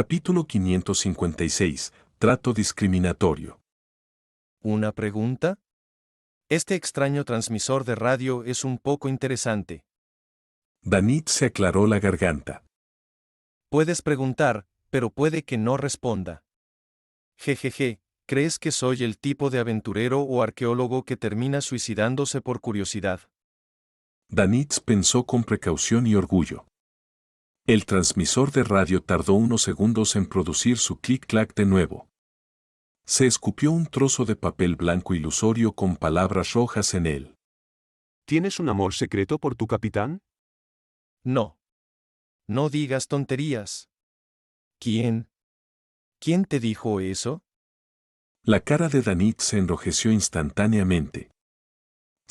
Capítulo 556. Trato discriminatorio. ¿Una pregunta? Este extraño transmisor de radio es un poco interesante. Danit se aclaró la garganta. Puedes preguntar, pero puede que no responda. Jejeje, ¿crees que soy el tipo de aventurero o arqueólogo que termina suicidándose por curiosidad? Danit pensó con precaución y orgullo. El transmisor de radio tardó unos segundos en producir su clic-clac de nuevo. Se escupió un trozo de papel blanco ilusorio con palabras rojas en él. ¿Tienes un amor secreto por tu capitán? No. No digas tonterías. ¿Quién? ¿Quién te dijo eso? La cara de Danit se enrojeció instantáneamente.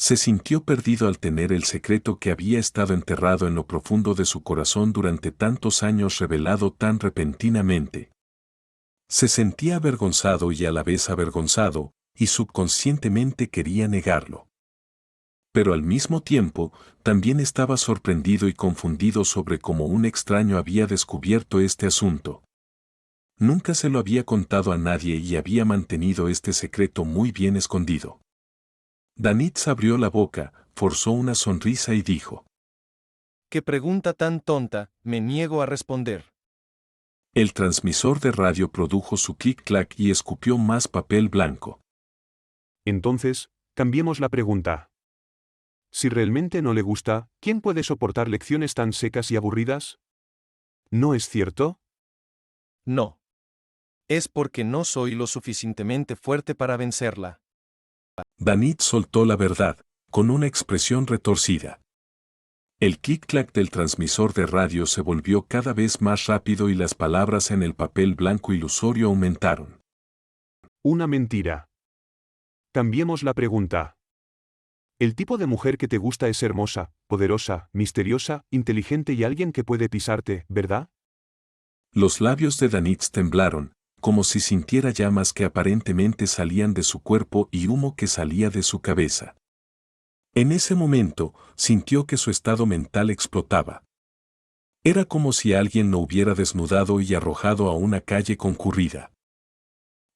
Se sintió perdido al tener el secreto que había estado enterrado en lo profundo de su corazón durante tantos años revelado tan repentinamente. Se sentía avergonzado y a la vez avergonzado, y subconscientemente quería negarlo. Pero al mismo tiempo, también estaba sorprendido y confundido sobre cómo un extraño había descubierto este asunto. Nunca se lo había contado a nadie y había mantenido este secreto muy bien escondido. Danit abrió la boca, forzó una sonrisa y dijo: ¿Qué pregunta tan tonta? Me niego a responder. El transmisor de radio produjo su clic-clac y escupió más papel blanco. Entonces, cambiemos la pregunta. Si realmente no le gusta, ¿quién puede soportar lecciones tan secas y aburridas? ¿No es cierto? No. Es porque no soy lo suficientemente fuerte para vencerla. Danit soltó la verdad, con una expresión retorcida. El clic-clac del transmisor de radio se volvió cada vez más rápido y las palabras en el papel blanco ilusorio aumentaron. Una mentira. Cambiemos la pregunta. El tipo de mujer que te gusta es hermosa, poderosa, misteriosa, inteligente y alguien que puede pisarte, ¿verdad? Los labios de Danit temblaron, como si sintiera llamas que aparentemente salían de su cuerpo y humo que salía de su cabeza. En ese momento, sintió que su estado mental explotaba. Era como si alguien lo hubiera desnudado y arrojado a una calle concurrida.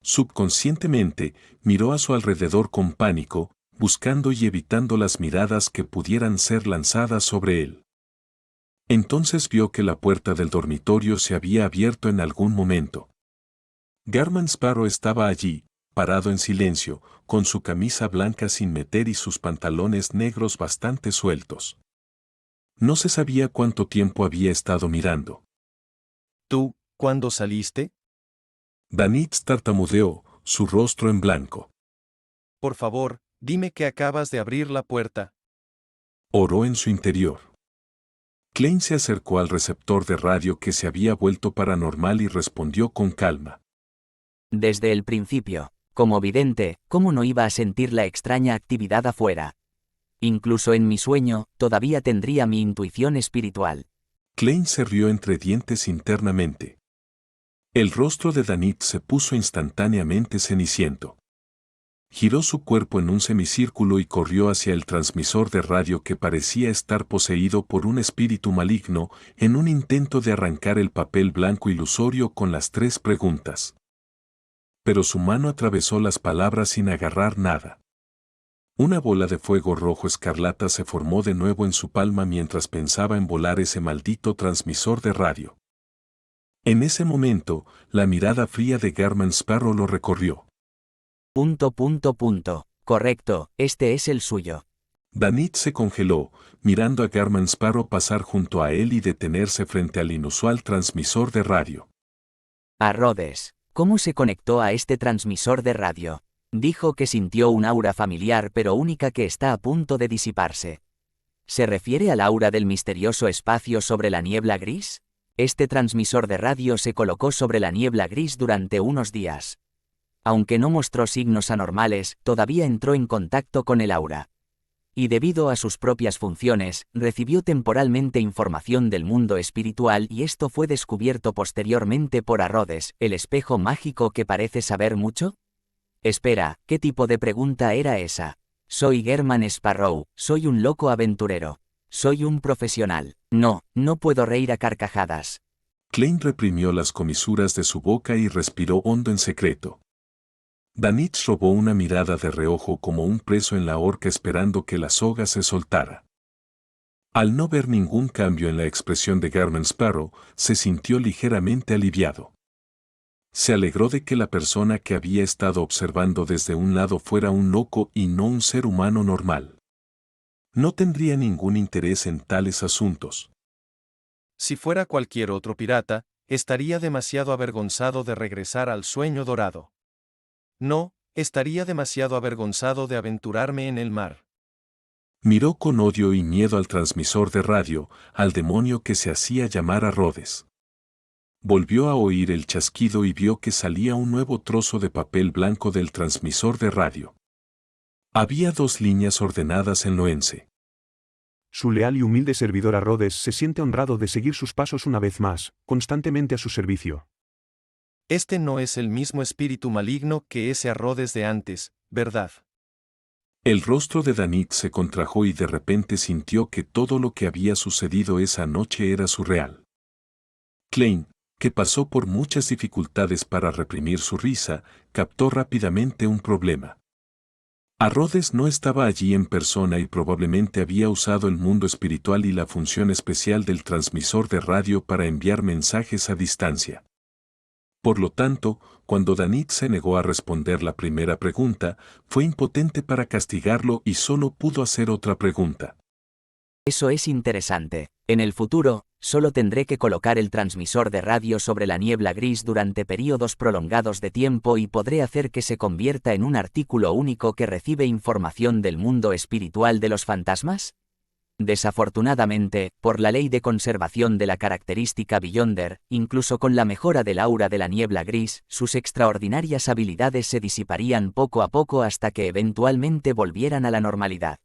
Subconscientemente, miró a su alrededor con pánico, buscando y evitando las miradas que pudieran ser lanzadas sobre él. Entonces vio que la puerta del dormitorio se había abierto en algún momento. Garman Sparrow estaba allí, parado en silencio, con su camisa blanca sin meter y sus pantalones negros bastante sueltos. No se sabía cuánto tiempo había estado mirando. ¿Tú, cuándo saliste? Danit tartamudeó, su rostro en blanco. Por favor, dime que acabas de abrir la puerta. Oró en su interior. Klein se acercó al receptor de radio que se había vuelto paranormal y respondió con calma. Desde el principio, como vidente, ¿cómo no iba a sentir la extraña actividad afuera? Incluso en mi sueño, todavía tendría mi intuición espiritual. Klein se rió entre dientes internamente. El rostro de Danit se puso instantáneamente ceniciento. Giró su cuerpo en un semicírculo y corrió hacia el transmisor de radio que parecía estar poseído por un espíritu maligno en un intento de arrancar el papel blanco ilusorio con las 3 preguntas. Pero su mano atravesó las palabras sin agarrar nada. Una bola de fuego rojo escarlata se formó de nuevo en su palma mientras pensaba en volar ese maldito transmisor de radio. En ese momento, la mirada fría de Garman Sparrow lo recorrió. Correcto, este es el suyo. Danit se congeló, mirando a Garman Sparrow pasar junto a él y detenerse frente al inusual transmisor de radio. A Rhodes, ¿cómo se conectó a este transmisor de radio? Dijo que sintió un aura familiar pero única que está a punto de disiparse. ¿Se refiere al aura del misterioso espacio sobre la niebla gris? Este transmisor de radio se colocó sobre la niebla gris durante unos días. Aunque no mostró signos anormales, todavía entró en contacto con el aura. Y debido a sus propias funciones, recibió temporalmente información del mundo espiritual y esto fue descubierto posteriormente por Rhodes, el espejo mágico que parece saber mucho. Espera, ¿qué tipo de pregunta era esa? Soy Garman Sparrow, soy un loco aventurero. Soy un profesional. No, no puedo reír a carcajadas. Klein reprimió las comisuras de su boca y respiró hondo en secreto. Danitz robó una mirada de reojo como un preso en la horca esperando que la soga se soltara. Al no ver ningún cambio en la expresión de Garment Sparrow, se sintió ligeramente aliviado. Se alegró de que la persona que había estado observando desde un lado fuera un loco y no un ser humano normal. No tendría ningún interés en tales asuntos. Si fuera cualquier otro pirata, estaría demasiado avergonzado de regresar al sueño dorado. No, estaría demasiado avergonzado de aventurarme en el mar. Miró con odio y miedo al transmisor de radio, al demonio que se hacía llamar a Rhodes. Volvió a oír el chasquido y vio que salía un nuevo trozo de papel blanco del transmisor de radio. Había 2 líneas ordenadas en loense. Su leal y humilde servidor a Rhodes se siente honrado de seguir sus pasos una vez más, constantemente a su servicio. Este no es el mismo espíritu maligno que ese a Rhodes de antes, ¿verdad? El rostro de Danitz se contrajo y de repente sintió que todo lo que había sucedido esa noche era surreal. Klein, que pasó por muchas dificultades para reprimir su risa, captó rápidamente un problema. A Rhodes no estaba allí en persona y probablemente había usado el mundo espiritual y la función especial del transmisor de radio para enviar mensajes a distancia. Por lo tanto, cuando Danitz se negó a responder la primera pregunta, fue impotente para castigarlo y solo pudo hacer otra pregunta. Eso es interesante. En el futuro, solo tendré que colocar el transmisor de radio sobre la niebla gris durante períodos prolongados de tiempo y podré hacer que se convierta en un artículo único que recibe información del mundo espiritual de los fantasmas. Desafortunadamente, por la ley de conservación de la característica Beyonder, incluso con la mejora del aura de la niebla gris, sus extraordinarias habilidades se disiparían poco a poco hasta que eventualmente volvieran a la normalidad.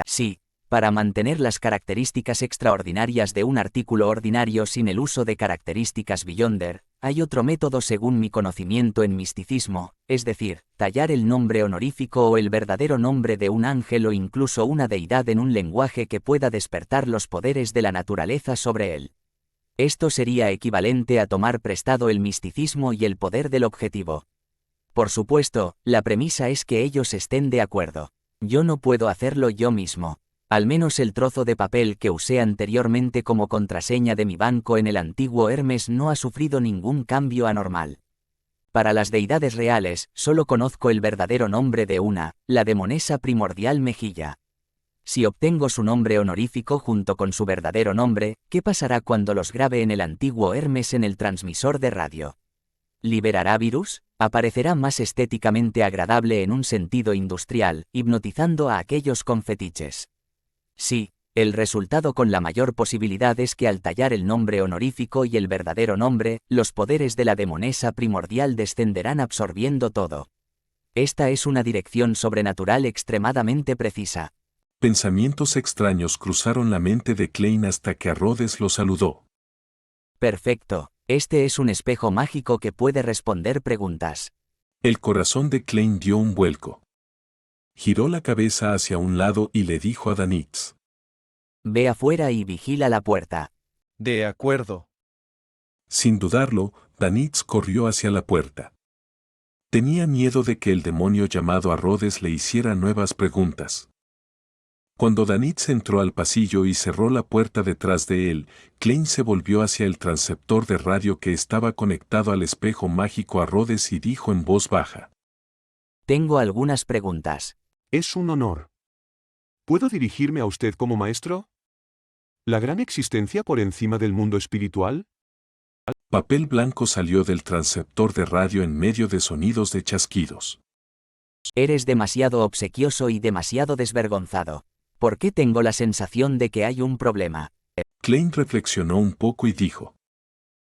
Sí, para mantener las características extraordinarias de un artículo ordinario sin el uso de características Beyonder, hay otro método según mi conocimiento en misticismo, es decir, tallar el nombre honorífico o el verdadero nombre de un ángel o incluso una deidad en un lenguaje que pueda despertar los poderes de la naturaleza sobre él. Esto sería equivalente a tomar prestado el misticismo y el poder del objetivo. Por supuesto, la premisa es que ellos estén de acuerdo. Yo no puedo hacerlo yo mismo. Al menos el trozo de papel que usé anteriormente como contraseña de mi banco en el antiguo Hermes no ha sufrido ningún cambio anormal. Para las deidades reales, solo conozco el verdadero nombre de una, la demonesa primordial Mejilla. Si obtengo su nombre honorífico junto con su verdadero nombre, ¿qué pasará cuando los grabe en el antiguo Hermes en el transmisor de radio? ¿Liberará virus? Aparecerá más estéticamente agradable en un sentido industrial, hipnotizando a aquellos con fetiches. Sí, el resultado con la mayor posibilidad es que al tallar el nombre honorífico y el verdadero nombre, los poderes de la demonesa primordial descenderán absorbiendo todo. Esta es una dirección sobrenatural extremadamente precisa. Pensamientos extraños cruzaron la mente de Klein hasta que a Rhodes lo saludó. Perfecto, este es un espejo mágico que puede responder preguntas. El corazón de Klein dio un vuelco. Giró la cabeza hacia un lado y le dijo a Danitz: Ve afuera y vigila la puerta. De acuerdo. Sin dudarlo, Danitz corrió hacia la puerta. Tenía miedo de que el demonio llamado a Rhodes le hiciera nuevas preguntas. Cuando Danitz entró al pasillo y cerró la puerta detrás de él, Klein se volvió hacia el transceptor de radio que estaba conectado al espejo mágico a Rhodes y dijo en voz baja: Tengo algunas preguntas. Es un honor. ¿Puedo dirigirme a usted como maestro? ¿La gran existencia por encima del mundo espiritual? Papel blanco salió del transceptor de radio en medio de sonidos de chasquidos. Eres demasiado obsequioso y demasiado desvergonzado. ¿Por qué tengo la sensación de que hay un problema? Klein reflexionó un poco y dijo: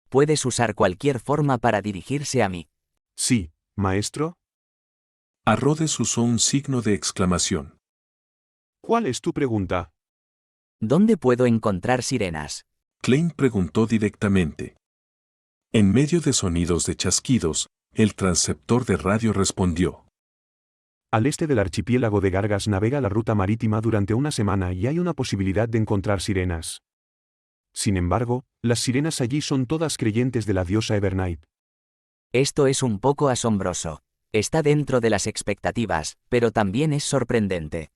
Puedes usar cualquier forma para dirigirse a mí. Sí, maestro. A Rhodes usó un signo de exclamación. ¿Cuál es tu pregunta? ¿Dónde puedo encontrar sirenas? Klein preguntó directamente. En medio de sonidos de chasquidos, el transceptor de radio respondió: Al este del archipiélago de Gargas navega la ruta marítima durante una semana y hay una posibilidad de encontrar sirenas. Sin embargo, las sirenas allí son todas creyentes de la diosa Evernight. Esto es un poco asombroso. Está dentro de las expectativas, pero también es sorprendente.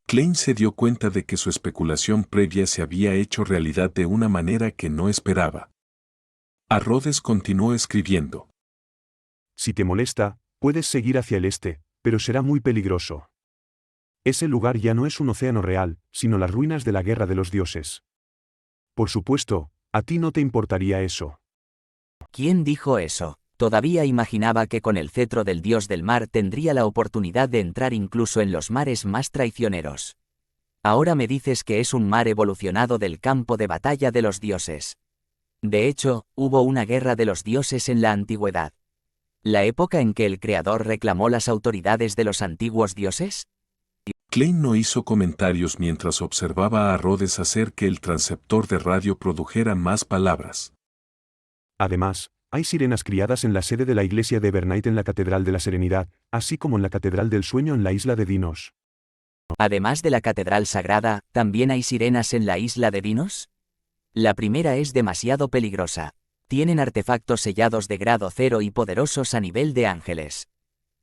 Klein se dio cuenta de que su especulación previa se había hecho realidad de una manera que no esperaba. A Rhodes continuó escribiendo. Si te molesta, puedes seguir hacia el este, pero será muy peligroso. Ese lugar ya no es un océano real, sino las ruinas de la guerra de los dioses. Por supuesto, a ti no te importaría eso. ¿Quién dijo eso? Todavía imaginaba que con el cetro del dios del mar tendría la oportunidad de entrar incluso en los mares más traicioneros. Ahora me dices que es un mar evolucionado del campo de batalla de los dioses. De hecho, hubo una guerra de los dioses en la antigüedad. ¿La época en que el creador reclamó las autoridades de los antiguos dioses? Klein no hizo comentarios mientras observaba a Rhodes hacer que el transceptor de radio produjera más palabras. Además, hay sirenas criadas en la sede de la iglesia de Evernight en la Catedral de la Serenidad, así como en la Catedral del Sueño en la isla de Dinos. Además de la catedral sagrada, ¿también hay sirenas en la isla de Dinos? La primera es demasiado peligrosa. Tienen artefactos sellados de grado 0 y poderosos a nivel de ángeles.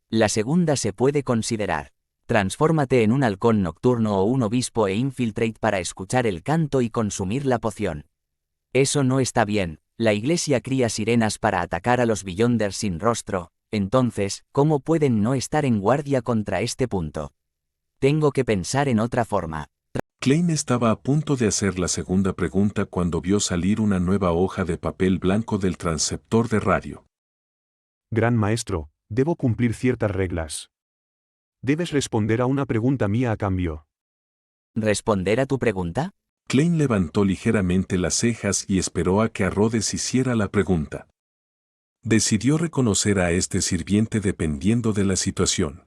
La segunda se puede considerar. Transfórmate en un halcón nocturno o un obispo e infiltrate para escuchar el canto y consumir la poción. Eso no está bien. La iglesia cría sirenas para atacar a los Beyonders sin rostro. Entonces, ¿cómo pueden no estar en guardia contra este punto? Tengo que pensar en otra forma. Klein estaba a punto de hacer la segunda pregunta cuando vio salir una nueva hoja de papel blanco del transceptor de radio. Gran maestro, debo cumplir ciertas reglas. Debes responder a una pregunta mía a cambio. ¿Responder a tu pregunta? Klein levantó ligeramente las cejas y esperó a que a Rhodes hiciera la pregunta. Decidió reconocer a este sirviente dependiendo de la situación.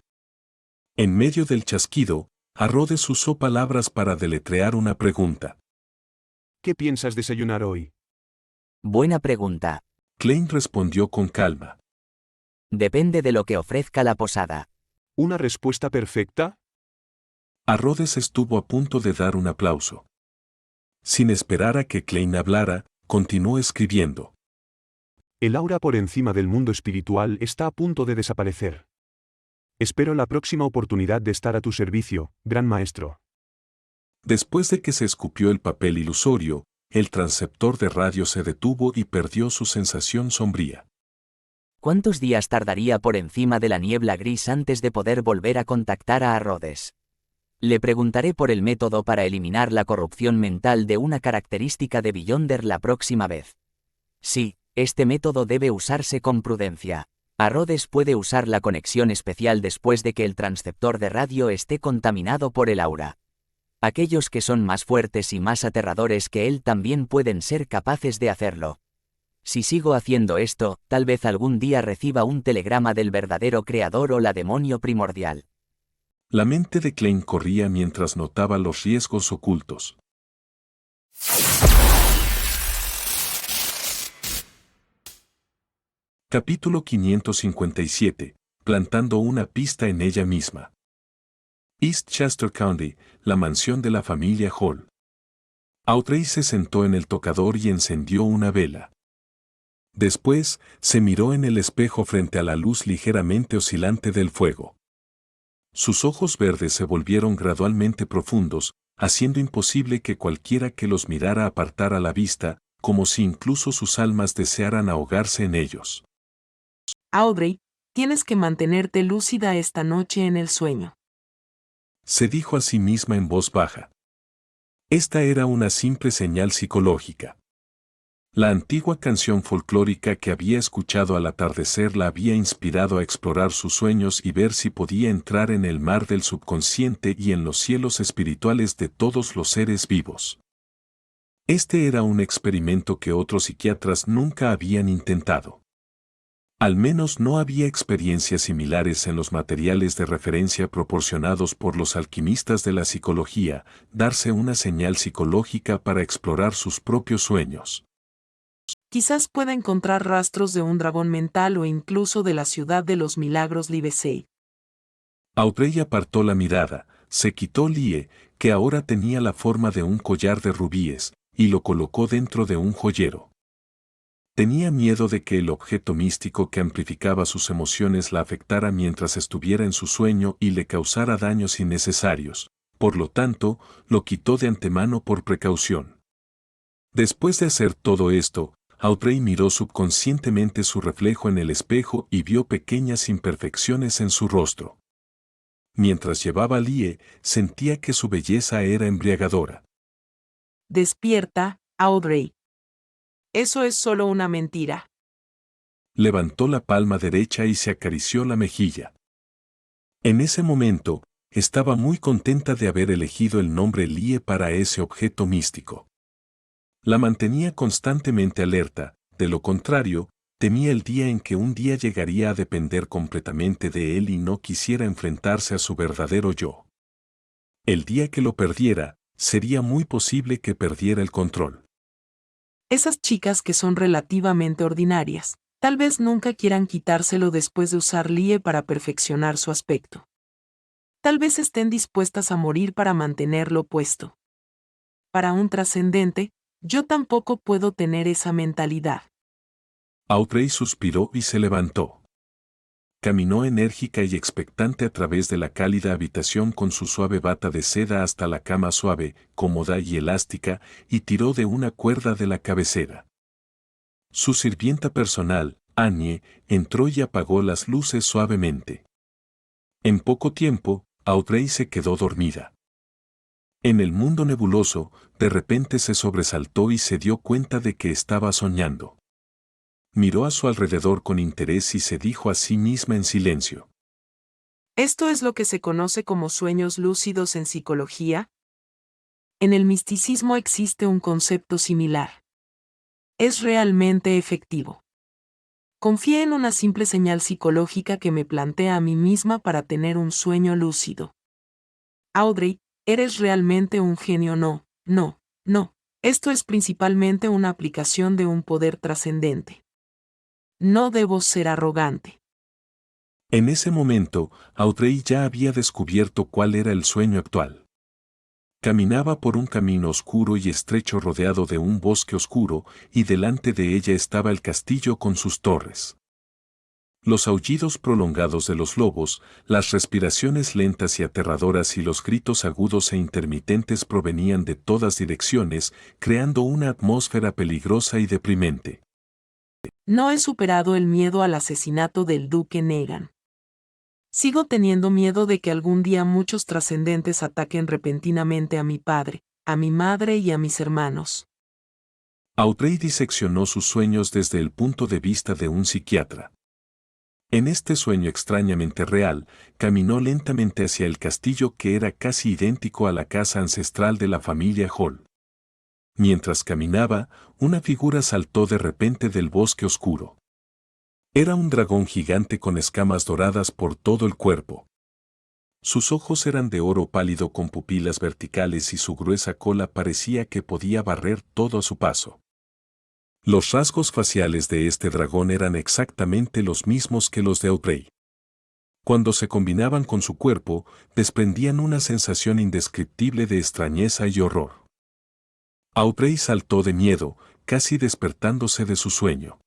En medio del chasquido, a Rhodes usó palabras para deletrear una pregunta. ¿Qué piensas desayunar hoy? Buena pregunta. Klein respondió con calma. Depende de lo que ofrezca la posada. ¿Una respuesta perfecta? A Rhodes estuvo a punto de dar un aplauso. Sin esperar a que Klein hablara, continuó escribiendo. El aura por encima del mundo espiritual está a punto de desaparecer. Espero la próxima oportunidad de estar a tu servicio, gran maestro. Después de que se escupió el papel ilusorio, el transceptor de radio se detuvo y perdió su sensación sombría. ¿Cuántos días tardaría por encima de la niebla gris antes de poder volver a contactar a Rhodes? Le preguntaré por el método para eliminar la corrupción mental de una característica de Beyonder la próxima vez. Sí, este método debe usarse con prudencia. Rhodes puede usar la conexión especial después de que el transceptor de radio esté contaminado por el aura. Aquellos que son más fuertes y más aterradores que él también pueden ser capaces de hacerlo. Si sigo haciendo esto, tal vez algún día reciba un telegrama del verdadero creador o la demonio primordial. La mente de Klein corría mientras notaba los riesgos ocultos. Capítulo 557. Plantando una pista en ella misma. East Chester County, la mansión de la familia Hall. Audrey se sentó en el tocador y encendió una vela. Después, se miró en el espejo frente a la luz ligeramente oscilante del fuego. Sus ojos verdes se volvieron gradualmente profundos, haciendo imposible que cualquiera que los mirara apartara la vista, como si incluso sus almas desearan ahogarse en ellos. Audrey, tienes que mantenerte lúcida esta noche en el sueño. Se dijo a sí misma en voz baja. Esta era una simple señal psicológica. La antigua canción folclórica que había escuchado al atardecer la había inspirado a explorar sus sueños y ver si podía entrar en el mar del subconsciente y en los cielos espirituales de todos los seres vivos. Este era un experimento que otros psiquiatras nunca habían intentado. Al menos no había experiencias similares en los materiales de referencia proporcionados por los alquimistas de la psicología, darse una señal psicológica para explorar sus propios sueños. Quizás pueda encontrar rastros de un dragón mental o incluso de la ciudad de los milagros Livesey. Audrey apartó la mirada, se quitó Lie, que ahora tenía la forma de un collar de rubíes, y lo colocó dentro de un joyero. Tenía miedo de que el objeto místico que amplificaba sus emociones la afectara mientras estuviera en su sueño y le causara daños innecesarios, por lo tanto, lo quitó de antemano por precaución. Después de hacer todo esto, Audrey miró subconscientemente su reflejo en el espejo y vio pequeñas imperfecciones en su rostro. Mientras llevaba Lie, sentía que su belleza era embriagadora. Despierta, Audrey. Eso es solo una mentira. Levantó la palma derecha y se acarició la mejilla. En ese momento, estaba muy contenta de haber elegido el nombre Lie para ese objeto místico. La mantenía constantemente alerta, de lo contrario, temía el día en que un día llegaría a depender completamente de él y no quisiera enfrentarse a su verdadero yo. El día que lo perdiera, sería muy posible que perdiera el control. Esas chicas que son relativamente ordinarias, tal vez nunca quieran quitárselo después de usar Lie para perfeccionar su aspecto. Tal vez estén dispuestas a morir para mantenerlo puesto. Para un trascendente, yo tampoco puedo tener esa mentalidad. Audrey suspiró y se levantó. Caminó enérgica y expectante a través de la cálida habitación con su suave bata de seda hasta la cama suave, cómoda y elástica, y tiró de una cuerda de la cabecera. Su sirvienta personal, Annie, entró y apagó las luces suavemente. En poco tiempo, Audrey se quedó dormida. En el mundo nebuloso, de repente se sobresaltó y se dio cuenta de que estaba soñando. Miró a su alrededor con interés y se dijo a sí misma en silencio. ¿Esto es lo que se conoce como sueños lúcidos en psicología? En el misticismo existe un concepto similar. Es realmente efectivo. Confié en una simple señal psicológica que me plantea a mí misma para tener un sueño lúcido. Audrey, eres realmente un genio. No. Esto es principalmente una aplicación de un poder trascendente. No debo ser arrogante. En ese momento, Audrey ya había descubierto cuál era el sueño actual. Caminaba por un camino oscuro y estrecho rodeado de un bosque oscuro, y delante de ella estaba el castillo con sus torres. Los aullidos prolongados de los lobos, las respiraciones lentas y aterradoras y los gritos agudos e intermitentes provenían de todas direcciones, creando una atmósfera peligrosa y deprimente. No he superado el miedo al asesinato del duque Negan. Sigo teniendo miedo de que algún día muchos trascendentes ataquen repentinamente a mi padre, a mi madre y a mis hermanos. Audrey diseccionó sus sueños desde el punto de vista de un psiquiatra. En este sueño extrañamente real, caminó lentamente hacia el castillo que era casi idéntico a la casa ancestral de la familia Hall. Mientras caminaba, una figura saltó de repente del bosque oscuro. Era un dragón gigante con escamas doradas por todo el cuerpo. Sus ojos eran de oro pálido con pupilas verticales y su gruesa cola parecía que podía barrer todo a su paso. Los rasgos faciales de este dragón eran exactamente los mismos que los de Audrey. Cuando se combinaban con su cuerpo, desprendían una sensación indescriptible de extrañeza y horror. Audrey saltó de miedo, casi despertándose de su sueño.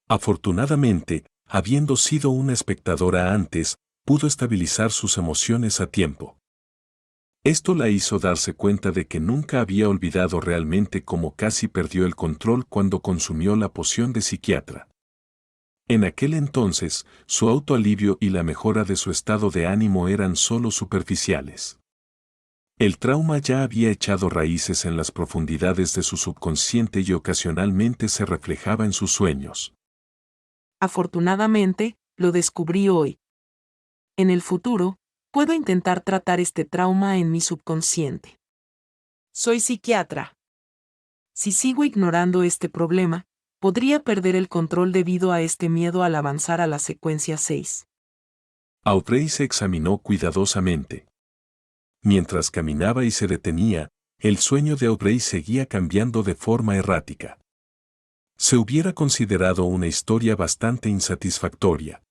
Afortunadamente, habiendo sido una espectadora antes, pudo estabilizar sus emociones a tiempo. Esto la hizo darse cuenta de que nunca había olvidado realmente cómo casi perdió el control cuando consumió la poción de psiquiatra. En aquel entonces, su autoalivio y la mejora de su estado de ánimo eran solo superficiales. El trauma ya había echado raíces en las profundidades de su subconsciente y ocasionalmente se reflejaba en sus sueños. Afortunadamente, lo descubrí hoy. En el futuro, puedo intentar tratar este trauma en mi subconsciente. Soy psiquiatra. Si sigo ignorando este problema, podría perder el control debido a este miedo al avanzar a la secuencia 6. Audrey se examinó cuidadosamente. Mientras caminaba y se detenía, el sueño de Audrey seguía cambiando de forma errática. Se hubiera considerado una historia bastante insatisfactoria.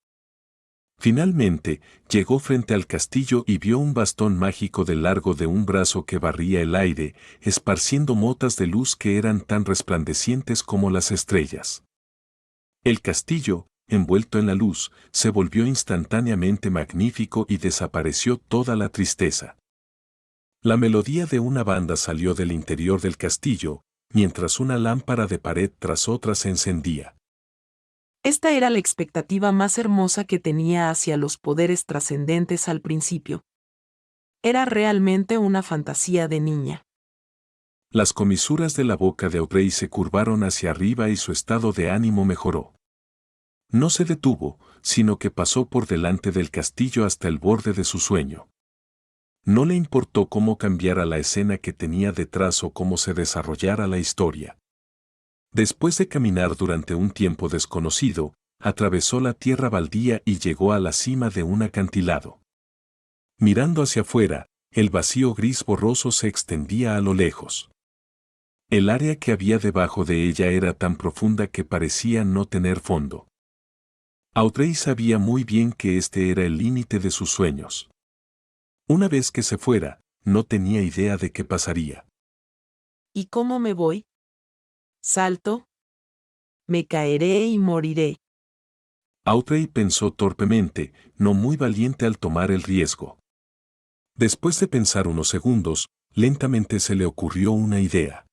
Finalmente, llegó frente al castillo y vio un bastón mágico de largo de un brazo que barría el aire, esparciendo motas de luz que eran tan resplandecientes como las estrellas. El castillo, envuelto en la luz, se volvió instantáneamente magnífico y desapareció toda la tristeza. La melodía de una banda salió del interior del castillo, mientras una lámpara de pared tras otra se encendía. Esta era la expectativa más hermosa que tenía hacia los poderes trascendentes al principio. Era realmente una fantasía de niña. Las comisuras de la boca de Audrey se curvaron hacia arriba y su estado de ánimo mejoró. No se detuvo, sino que pasó por delante del castillo hasta el borde de su sueño. No le importó cómo cambiara la escena que tenía detrás o cómo se desarrollara la historia. Después de caminar durante un tiempo desconocido, atravesó la tierra baldía y llegó a la cima de un acantilado. Mirando hacia afuera, el vacío gris borroso se extendía a lo lejos. El área que había debajo de ella era tan profunda que parecía no tener fondo. Audrey sabía muy bien que este era el límite de sus sueños. Una vez que se fuera, no tenía idea de qué pasaría. ¿Y cómo me voy? ¿Salto? Me caeré y moriré. Audrey pensó torpemente, no muy valiente al tomar el riesgo. Después de pensar unos segundos, lentamente se le ocurrió una idea.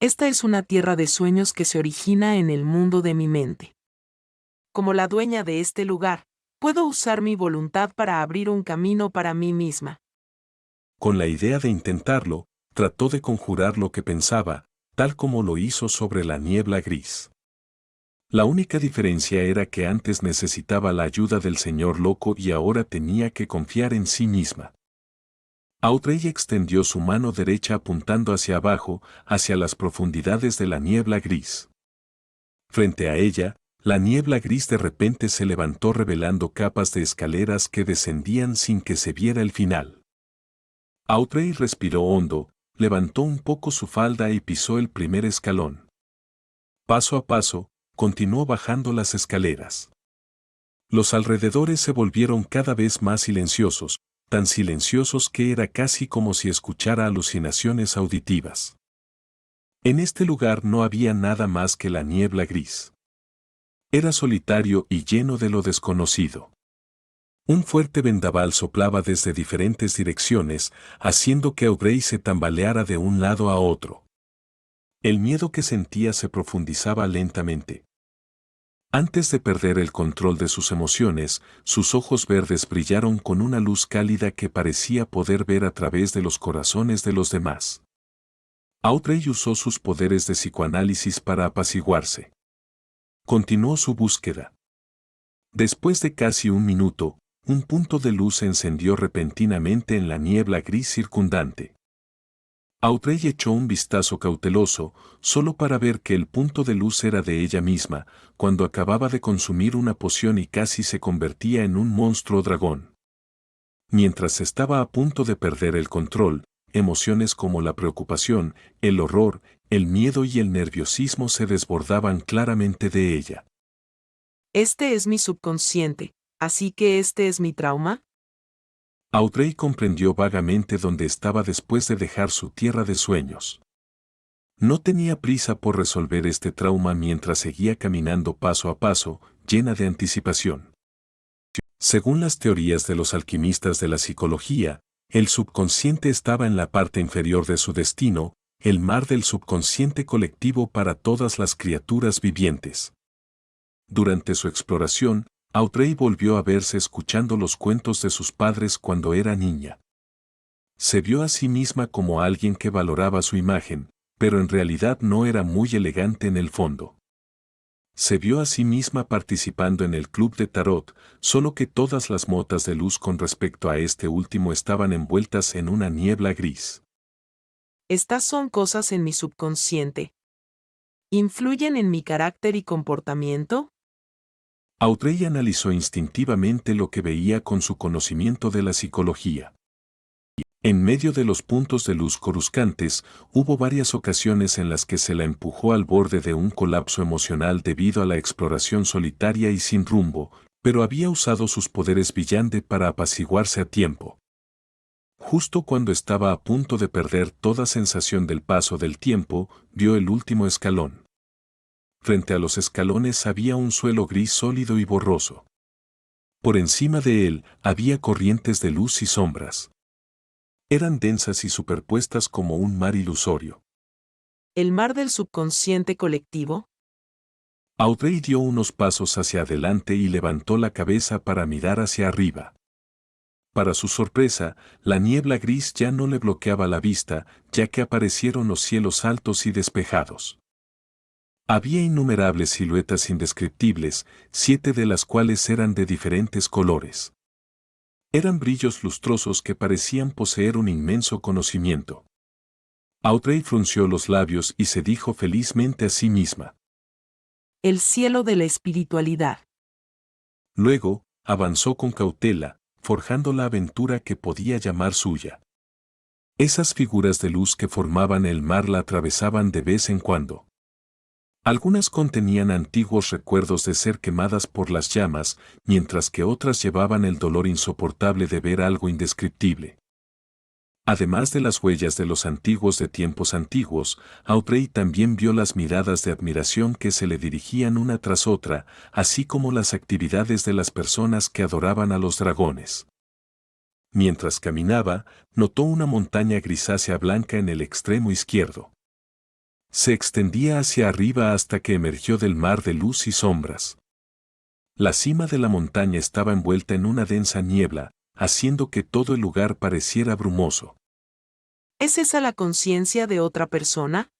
Esta es una tierra de sueños que se origina en el mundo de mi mente. Como la dueña de este lugar, puedo usar mi voluntad para abrir un camino para mí misma. Con la idea de intentarlo, trató de conjurar lo que pensaba, tal como lo hizo sobre la niebla gris. La única diferencia era que antes necesitaba la ayuda del señor loco y ahora tenía que confiar en sí misma. Audrey extendió su mano derecha apuntando hacia abajo, hacia las profundidades de la niebla gris. Frente a ella, la niebla gris de repente se levantó revelando capas de escaleras que descendían sin que se viera el final. Audrey respiró hondo, levantó un poco su falda y pisó el primer escalón. Paso a paso, continuó bajando las escaleras. Los alrededores se volvieron cada vez más silenciosos, tan silenciosos que era casi como si escuchara alucinaciones auditivas. En este lugar no había nada más que la niebla gris. Era solitario y lleno de lo desconocido. Un fuerte vendaval soplaba desde diferentes direcciones, haciendo que Audrey se tambaleara de un lado a otro. El miedo que sentía se profundizaba lentamente. Antes de perder el control de sus emociones, sus ojos verdes brillaron con una luz cálida que parecía poder ver a través de los corazones de los demás. Audrey usó sus poderes de psicoanálisis para apaciguarse. Continuó su búsqueda. Después de casi un minuto, un punto de luz se encendió repentinamente en la niebla gris circundante. Audrey echó un vistazo cauteloso, solo para ver que el punto de luz era de ella misma, cuando acababa de consumir una poción y casi se convertía en un monstruo dragón. Mientras estaba a punto de perder el control, emociones como la preocupación, el horror, el miedo y el nerviosismo se desbordaban claramente de ella. Este es mi subconsciente, así que este es mi trauma. Audrey comprendió vagamente dónde estaba después de dejar su tierra de sueños. No tenía prisa por resolver este trauma mientras seguía caminando paso a paso, llena de anticipación. Según las teorías de los alquimistas de la psicología, el subconsciente estaba en la parte inferior de su destino, el mar del subconsciente colectivo para todas las criaturas vivientes. Durante su exploración, Audrey volvió a verse escuchando los cuentos de sus padres cuando era niña. Se vio a sí misma como alguien que valoraba su imagen, pero en realidad no era muy elegante en el fondo. Se vio a sí misma participando en el club de tarot, solo que todas las motas de luz con respecto a este último estaban envueltas en una niebla gris. Estas son cosas en mi subconsciente. ¿Influyen en mi carácter y comportamiento? Audrey analizó instintivamente lo que veía con su conocimiento de la psicología. En medio de los puntos de luz coruscantes, hubo varias ocasiones en las que se la empujó al borde de un colapso emocional debido a la exploración solitaria y sin rumbo, Pero había usado sus poderes Villande para apaciguarse a tiempo. Justo cuando estaba a punto de perder toda sensación del paso del tiempo, vio el último escalón. Frente a los escalones había un suelo gris sólido y borroso. Por encima de él había corrientes de luz y sombras. Eran densas y superpuestas como un mar ilusorio. ¿El mar del subconsciente colectivo? Audrey dio unos pasos hacia adelante y levantó la cabeza para mirar hacia arriba. Para su sorpresa, la niebla gris ya no le bloqueaba la vista, ya que aparecieron los cielos altos y despejados. Había innumerables siluetas indescriptibles, 7 de las cuales eran de diferentes colores. Eran brillos lustrosos que parecían poseer un inmenso conocimiento. Audrey frunció los labios y se dijo felizmente a sí misma. El cielo de la espiritualidad. Luego, avanzó con cautela, forjando la aventura que podía llamar suya. Esas figuras de luz que formaban el mar la atravesaban de vez en cuando. Algunas contenían antiguos recuerdos de ser quemadas por las llamas, mientras que otras llevaban el dolor insoportable de ver algo indescriptible. Además de las huellas de los antiguos de tiempos antiguos, Audrey también vio las miradas de admiración que se le dirigían una tras otra, así como las actividades de las personas que adoraban a los dragones. Mientras caminaba, notó una montaña grisácea blanca en el extremo izquierdo. Se extendía hacia arriba hasta que emergió del mar de luz y sombras. La cima de la montaña estaba envuelta en una densa niebla, haciendo que todo el lugar pareciera brumoso. ¿Es esa la conciencia de otra persona?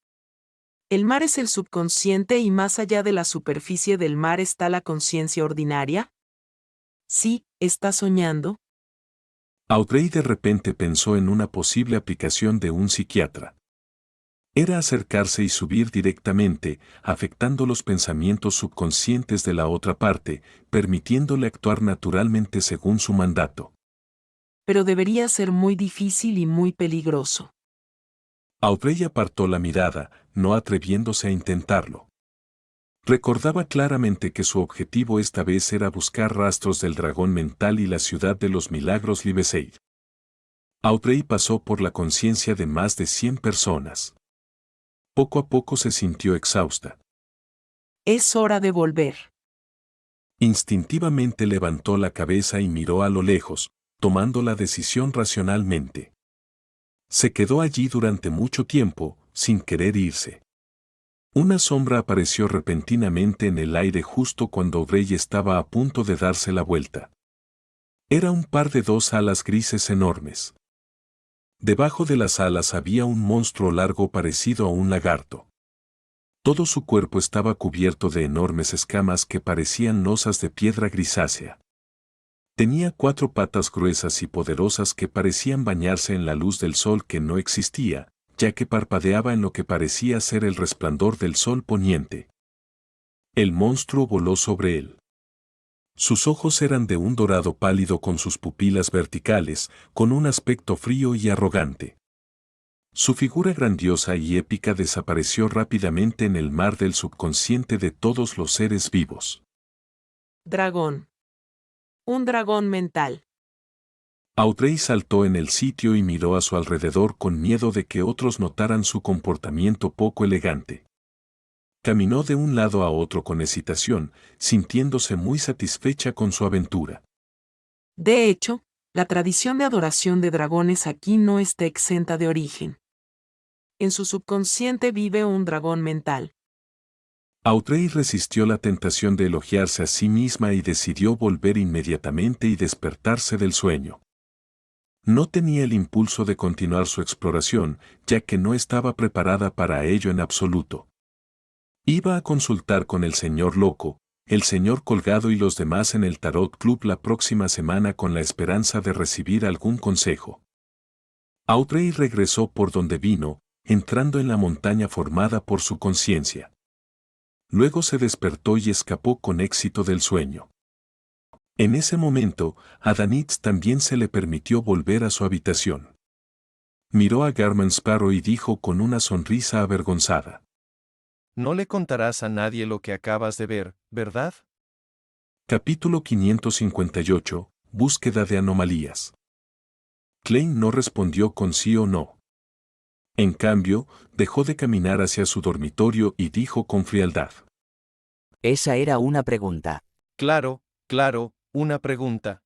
¿El mar es el subconsciente y más allá de la superficie del mar está la conciencia ordinaria? Sí, está soñando. Audrey de repente pensó en una posible aplicación de un psiquiatra. Era acercarse y subir directamente, afectando los pensamientos subconscientes de la otra parte, permitiéndole actuar naturalmente según su mandato. Pero debería ser muy difícil y muy peligroso. Audrey apartó la mirada, no atreviéndose a intentarlo. Recordaba claramente que su objetivo esta vez era buscar rastros del dragón mental y la ciudad de los milagros Libeseid. Audrey pasó por la conciencia de más de 100 personas. Poco a poco se sintió exhausta. Es hora de volver. Instintivamente levantó la cabeza y miró a lo lejos, tomando la decisión racionalmente. Se quedó allí durante mucho tiempo, sin querer irse. Una sombra apareció repentinamente en el aire justo cuando Audrey estaba a punto de darse la vuelta. Era un par de 2 alas grises enormes. Debajo de las alas había un monstruo largo parecido a un lagarto. Todo su cuerpo estaba cubierto de enormes escamas que parecían losas de piedra grisácea. Tenía 4 patas gruesas y poderosas que parecían bañarse en la luz del sol que no existía, ya que parpadeaba en lo que parecía ser el resplandor del sol poniente. El monstruo voló sobre él. Sus ojos eran de un dorado pálido con sus pupilas verticales, con un aspecto frío y arrogante. Su figura grandiosa y épica desapareció rápidamente en el mar del subconsciente de todos los seres vivos. Dragón. Un dragón mental. Audrey saltó en el sitio y miró a su alrededor con miedo de que otros notaran su comportamiento poco elegante. Caminó de un lado a otro con hesitación, sintiéndose muy satisfecha con su aventura. De hecho, la tradición de adoración de dragones aquí no está exenta de origen. En su subconsciente vive un dragón mental. Audrey resistió la tentación de elogiarse a sí misma y decidió volver inmediatamente y despertarse del sueño. No tenía el impulso de continuar su exploración, ya que no estaba preparada para ello en absoluto. Iba a consultar con el señor Loco, el señor Colgado y los demás en el Tarot Club la próxima semana con la esperanza de recibir algún consejo. Audrey regresó por donde vino, entrando en la montaña formada por su conciencia. Luego se despertó y escapó con éxito del sueño. En ese momento, a Danitz también se le permitió volver a su habitación. Miró a Garman Sparrow y dijo con una sonrisa avergonzada: No le contarás a nadie lo que acabas de ver, ¿verdad? Capítulo 558. Búsqueda de anomalías. Klein no respondió con sí o no. En cambio, dejó de caminar hacia su dormitorio y dijo con frialdad: Esa era una pregunta. Claro, claro, una pregunta.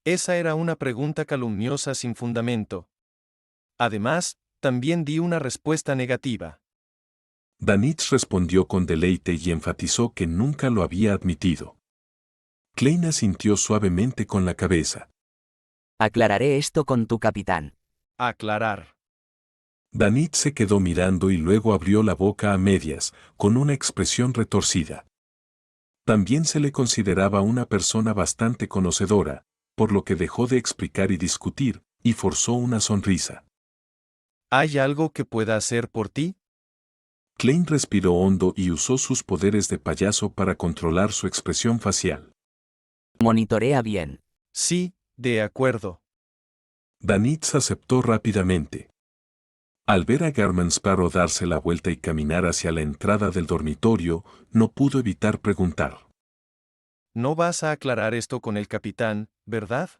Esa era una pregunta calumniosa sin fundamento. Además, también di una respuesta negativa. Danitz respondió con deleite y enfatizó que nunca lo había admitido. Klein asintió suavemente con la cabeza. Aclararé esto con tu capitán. Aclarar. Danitz se quedó mirando y luego abrió la boca a medias, con una expresión retorcida. También se le consideraba una persona bastante conocedora, por lo que dejó de explicar y discutir, y forzó una sonrisa. ¿Hay algo que pueda hacer por ti? Klein respiró hondo y usó sus poderes de payaso para controlar su expresión facial. Monitorea bien. Sí, de acuerdo. Danitz aceptó rápidamente. Al ver a Garman Sparrow darse la vuelta y caminar hacia la entrada del dormitorio, no pudo evitar preguntar: No vas a aclarar esto con el capitán, ¿verdad?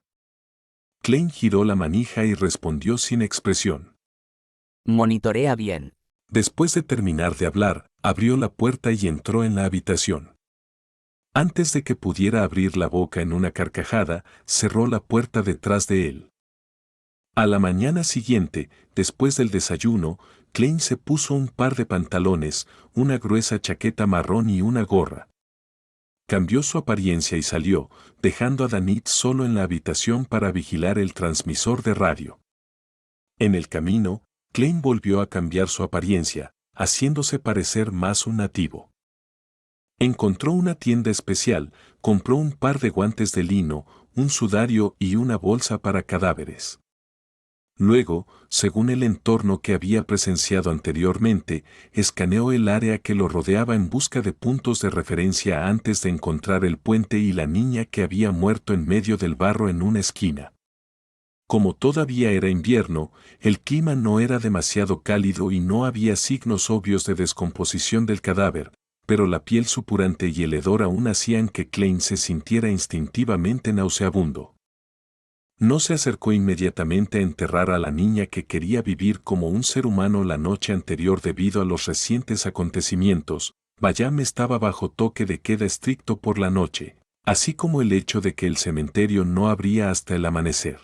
Klein giró la manija y respondió sin expresión. Monitorea bien. Después de terminar de hablar, abrió la puerta y entró en la habitación. Antes de que pudiera abrir la boca en una carcajada, cerró la puerta detrás de él. A la mañana siguiente, después del desayuno, Klein se puso un par de pantalones, una gruesa chaqueta marrón y una gorra. Cambió su apariencia y salió, dejando a Danitz solo en la habitación para vigilar el transmisor de radio. En el camino, Klein volvió a cambiar su apariencia, haciéndose parecer más un nativo. Encontró una tienda especial, compró un par de guantes de lino, un sudario y una bolsa para cadáveres. Luego, según el entorno que había presenciado anteriormente, escaneó el área que lo rodeaba en busca de puntos de referencia antes de encontrar el puente y la niña que había muerto en medio del barro en una esquina. Como todavía era invierno, el clima no era demasiado cálido y no había signos obvios de descomposición del cadáver, pero la piel supurante y el hedor aún hacían que Klein se sintiera instintivamente nauseabundo. No se acercó inmediatamente a enterrar a la niña que quería vivir como un ser humano la noche anterior debido a los recientes acontecimientos. Bayam estaba bajo toque de queda estricto por la noche, así como el hecho de que el cementerio no abría hasta el amanecer.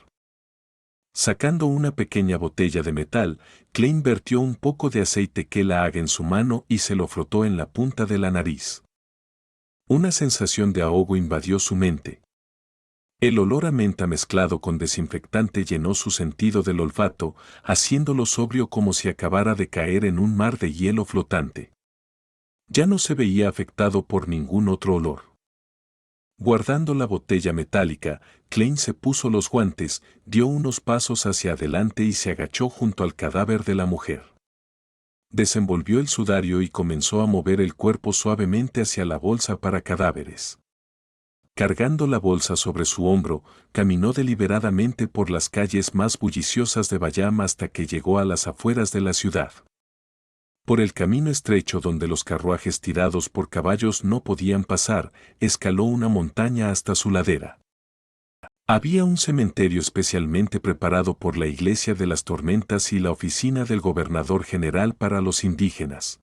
Sacando una pequeña botella de metal, Klein vertió un poco de aceite Kelaag en su mano y se lo frotó en la punta de la nariz. Una sensación de ahogo invadió su mente. El olor a menta mezclado con desinfectante llenó su sentido del olfato, haciéndolo sobrio como si acabara de caer en un mar de hielo flotante. Ya no se veía afectado por ningún otro olor. Guardando la botella metálica, Klein se puso los guantes, dio unos pasos hacia adelante y se agachó junto al cadáver de la mujer. Desenvolvió el sudario y comenzó a mover el cuerpo suavemente hacia la bolsa para cadáveres. Cargando la bolsa sobre su hombro, caminó deliberadamente por las calles más bulliciosas de Bayam hasta que llegó a las afueras de la ciudad. Por el camino estrecho donde los carruajes tirados por caballos no podían pasar, escaló una montaña hasta su ladera. Había un cementerio especialmente preparado por la Iglesia de las Tormentas y la oficina del gobernador general para los indígenas.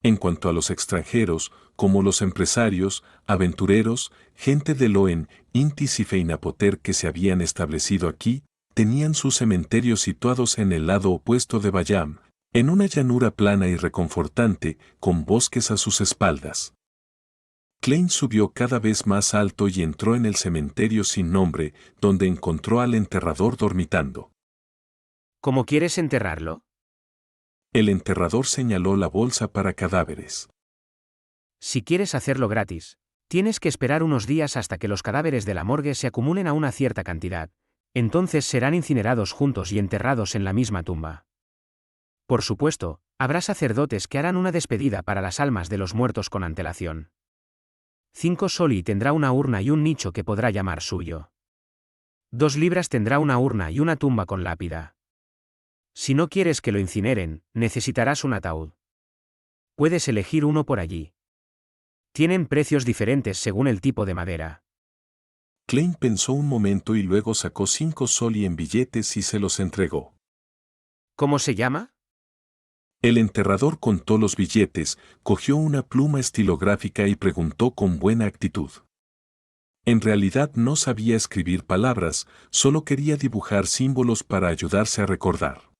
En cuanto a los extranjeros, como los empresarios, aventureros, gente de Loen, Intis y Feinapoter que se habían establecido aquí, tenían sus cementerios situados en el lado opuesto de Bayam, en una llanura plana y reconfortante, con bosques a sus espaldas. Klein subió cada vez más alto y entró en el cementerio sin nombre, donde encontró al enterrador dormitando. ¿Cómo quieres enterrarlo? El enterrador señaló la bolsa para cadáveres. Si quieres hacerlo gratis, tienes que esperar unos días hasta que los cadáveres de la morgue se acumulen a una cierta cantidad. Entonces serán incinerados juntos y enterrados en la misma tumba. Por supuesto, habrá sacerdotes que harán una despedida para las almas de los muertos con antelación. 5 soli tendrá una urna y un nicho que podrá llamar suyo. 2 libras tendrá una urna y una tumba con lápida. Si no quieres que lo incineren, necesitarás un ataúd. Puedes elegir uno por allí. Tienen precios diferentes según el tipo de madera. Klein pensó un momento y luego sacó 5 solí en billetes y se los entregó. ¿Cómo se llama? El enterrador contó los billetes, cogió una pluma estilográfica y preguntó con buena actitud. En realidad no sabía escribir palabras, solo quería dibujar símbolos para ayudarse a recordar.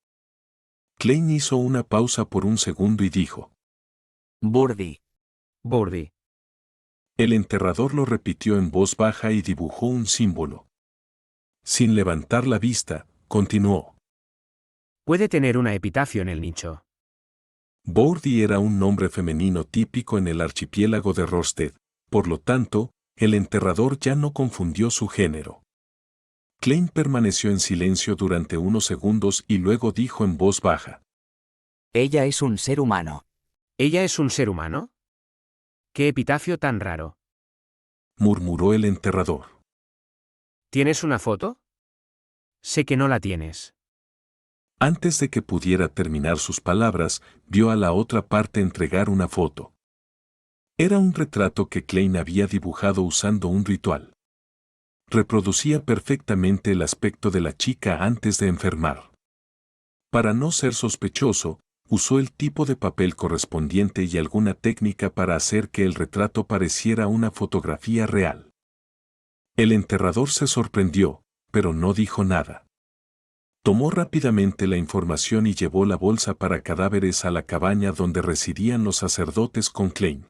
Klein hizo una pausa por un segundo y dijo: Birdie. Birdie. El enterrador lo repitió en voz baja y dibujó un símbolo. Sin levantar la vista, continuó. Puede tener una epitafio en el nicho. Birdie era un nombre femenino típico en el archipiélago de Rosted, por lo tanto, el enterrador ya no confundió su género. Klein permaneció en silencio durante unos segundos y luego dijo en voz baja: Ella es un ser humano. ¿Ella es un ser humano? ¿Qué epitafio tan raro? Murmuró el enterrador. ¿Tienes una foto? Sé que no la tienes. Antes de que pudiera terminar sus palabras, vio a la otra parte entregar una foto. Era un retrato que Klein había dibujado usando un ritual. Reproducía perfectamente el aspecto de la chica antes de enfermar. Para no ser sospechoso, usó el tipo de papel correspondiente y alguna técnica para hacer que el retrato pareciera una fotografía real. El enterrador se sorprendió, pero no dijo nada. Tomó rápidamente la información y llevó la bolsa para cadáveres a la cabaña donde residían los sacerdotes con Klein.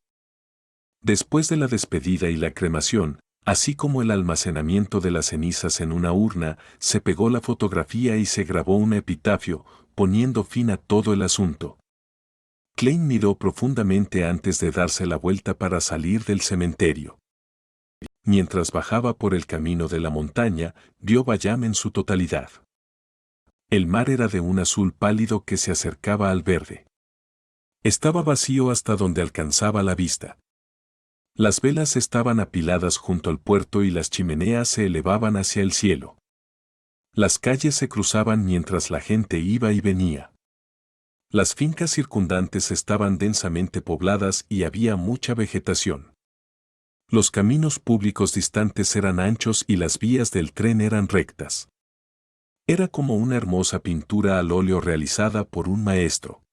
Después de la despedida y la cremación, así como el almacenamiento de las cenizas en una urna, se pegó la fotografía y se grabó un epitafio, poniendo fin a todo el asunto. Klein miró profundamente antes de darse la vuelta para salir del cementerio. Mientras bajaba por el camino de la montaña, vio Bayam en su totalidad. El mar era de un azul pálido que se acercaba al verde. Estaba vacío hasta donde alcanzaba la vista. Las velas estaban apiladas junto al puerto y las chimeneas se elevaban hacia el cielo. Las calles se cruzaban mientras la gente iba y venía. Las fincas circundantes estaban densamente pobladas y había mucha vegetación. Los caminos públicos distantes eran anchos y las vías del tren eran rectas. Era como una hermosa pintura al óleo realizada por un maestro.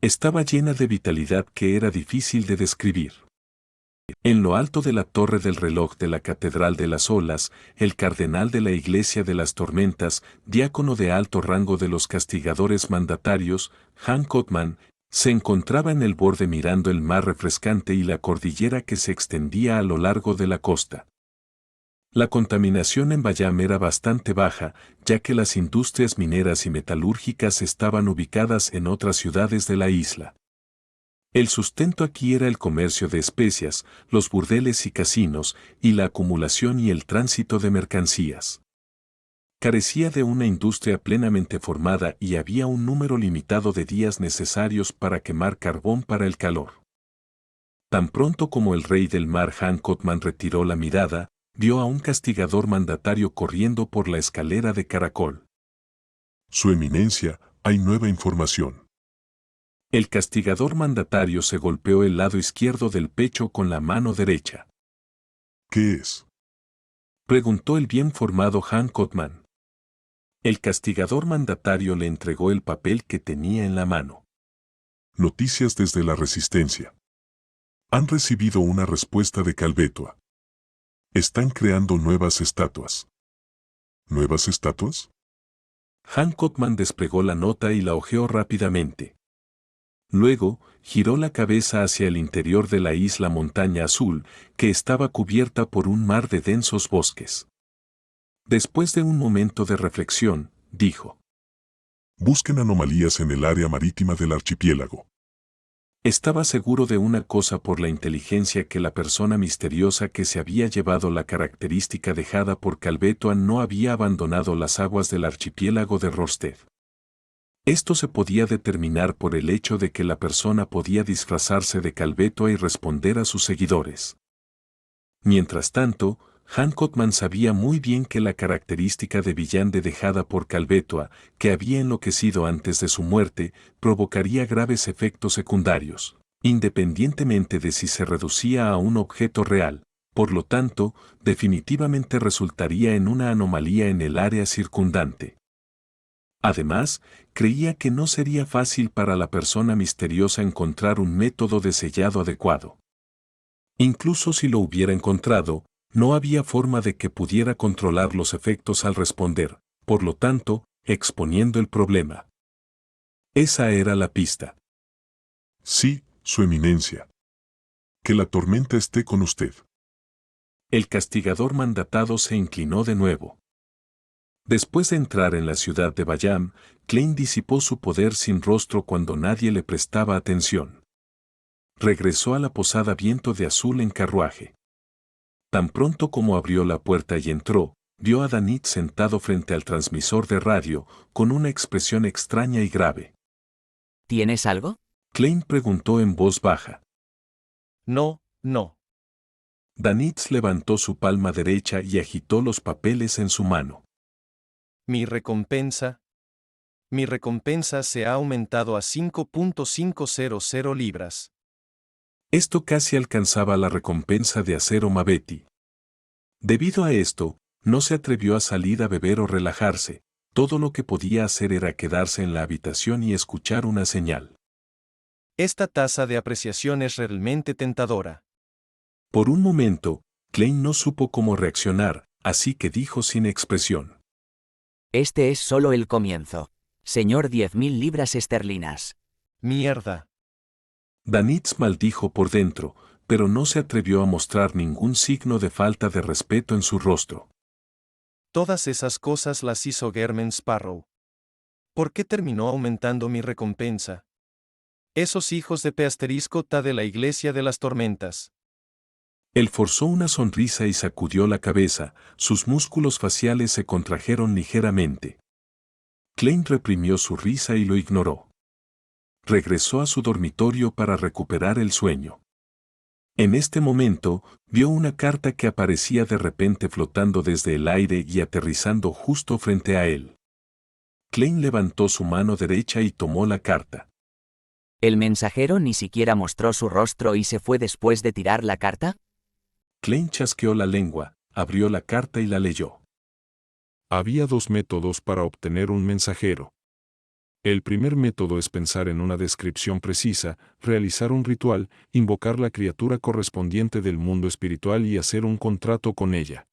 Estaba llena de vitalidad que era difícil de describir. En lo alto de la torre del reloj de la Catedral de las Olas, el cardenal de la Iglesia de las Tormentas, diácono de alto rango de los castigadores mandatarios, Han Cotman, se encontraba en el borde mirando el mar refrescante y la cordillera que se extendía a lo largo de la costa. La contaminación en Bayam era bastante baja, ya que las industrias mineras y metalúrgicas estaban ubicadas en otras ciudades de la isla. El sustento aquí era el comercio de especias, los burdeles y casinos, y la acumulación y el tránsito de mercancías. Carecía de una industria plenamente formada y había un número limitado de días necesarios para quemar carbón para el calor. Tan pronto como el rey del mar Han Cotman retiró la mirada, vio a un castigador mandatario corriendo por la escalera de caracol. Su eminencia, hay nueva información. El castigador mandatario se golpeó el lado izquierdo del pecho con la mano derecha. ¿Qué es? Preguntó el bien formado Han Cotman. El castigador mandatario le entregó el papel que tenía en la mano. Noticias desde la Resistencia. Han recibido una respuesta de Calvetua. Están creando nuevas estatuas. ¿Nuevas estatuas? Han Cotman desplegó la nota y la hojeó rápidamente. Luego, giró la cabeza hacia el interior de la isla Montaña Azul, que estaba cubierta por un mar de densos bosques. Después de un momento de reflexión, dijo: Busquen anomalías en el área marítima del archipiélago. Estaba seguro de una cosa por la inteligencia que la persona misteriosa que se había llevado la característica dejada por Calvetua no había abandonado las aguas del archipiélago de Rosted. Esto se podía determinar por el hecho de que la persona podía disfrazarse de Calvetua y responder a sus seguidores. Mientras tanto, Han Cotman sabía muy bien que la característica de Villande dejada por Calvetua, que había enloquecido antes de su muerte, provocaría graves efectos secundarios. independientemente de si se reducía a un objeto real, por lo tanto, definitivamente resultaría en una anomalía en el área circundante. Además, creía que no sería fácil para la persona misteriosa encontrar un método de sellado adecuado. Incluso si lo hubiera encontrado, no había forma de que pudiera controlar los efectos al responder, por lo tanto, exponiendo el problema. Esa era la pista. Sí, Su Eminencia. Que la tormenta esté con usted. El castigador mandatado se inclinó de nuevo. Después de entrar en la ciudad de Bayam, Klein disipó su poder sin rostro cuando nadie le prestaba atención. Regresó a la posada Viento de Azul en carruaje. Tan pronto como abrió la puerta y entró, vio a Danit sentado frente al transmisor de radio, con una expresión extraña y grave. ¿Tienes algo? Klein preguntó en voz baja. No, no. Danitz levantó su palma derecha y agitó los papeles en su mano. Mi recompensa se ha aumentado a 5.500 libras. Esto casi alcanzaba la recompensa de Acero Mabeti. Debido a esto, no se atrevió a salir a beber o relajarse, todo lo que podía hacer era quedarse en la habitación y escuchar una señal. Esta tasa de apreciación es realmente tentadora. Por un momento, Klein no supo cómo reaccionar, así que dijo sin expresión. Este es solo el comienzo. Señor, 10.000 libras esterlinas. Mierda. Danitz maldijo por dentro, pero no se atrevió a mostrar ningún signo de falta de respeto en su rostro. Todas esas cosas las hizo Germain Sparrow. ¿Por qué terminó aumentando mi recompensa? Esos hijos de P*** de la Iglesia de las Tormentas. Él forzó una sonrisa y sacudió la cabeza, sus músculos faciales se contrajeron ligeramente. Klein reprimió su risa y lo ignoró. Regresó a su dormitorio para recuperar el sueño. En este momento, vio una carta que aparecía de repente flotando desde el aire y aterrizando justo frente a él. Klein levantó su mano derecha y tomó la carta. ¿El mensajero ni siquiera mostró su rostro y se fue después de tirar la carta? Klein chasqueó la lengua, abrió la carta y la leyó. Había 2 métodos para obtener un mensajero. El primer método es pensar en una descripción precisa, realizar un ritual, invocar la criatura correspondiente del mundo espiritual y hacer un contrato con ella.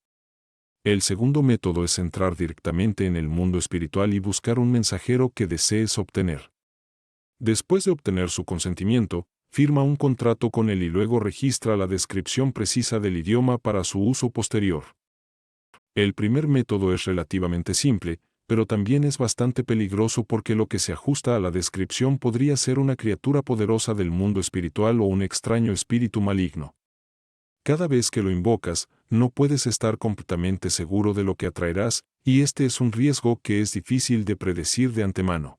El segundo método es entrar directamente en el mundo espiritual y buscar un mensajero que desees obtener. Después de obtener su consentimiento, firma un contrato con él y luego registra la descripción precisa del idioma para su uso posterior. El primer método es relativamente simple, pero también es bastante peligroso porque lo que se ajusta a la descripción podría ser una criatura poderosa del mundo espiritual o un extraño espíritu maligno. Cada vez que lo invocas, no puedes estar completamente seguro de lo que atraerás, y este es un riesgo que es difícil de predecir de antemano.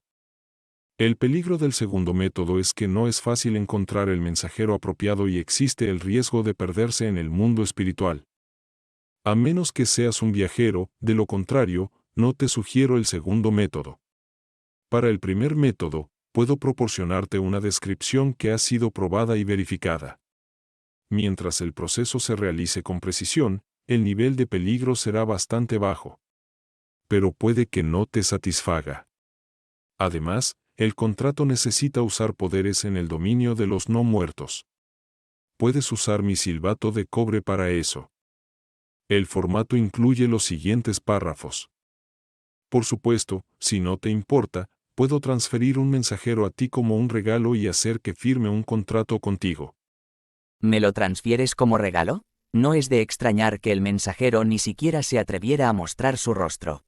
El peligro del segundo método es que no es fácil encontrar el mensajero apropiado y existe el riesgo de perderse en el mundo espiritual. A menos que seas un viajero, de lo contrario, no te sugiero el segundo método. Para el primer método, puedo proporcionarte una descripción que ha sido probada y verificada. Mientras el proceso se realice con precisión, el nivel de peligro será bastante bajo. Pero puede que no te satisfaga. Además, el contrato necesita usar poderes en el dominio de los no muertos. Puedes usar mi silbato de cobre para eso. El formato incluye los siguientes párrafos. Por supuesto, si no te importa, puedo transferir un mensajero a ti como un regalo y hacer que firme un contrato contigo. ¿Me lo transfieres como regalo? No es de extrañar que el mensajero ni siquiera se atreviera a mostrar su rostro.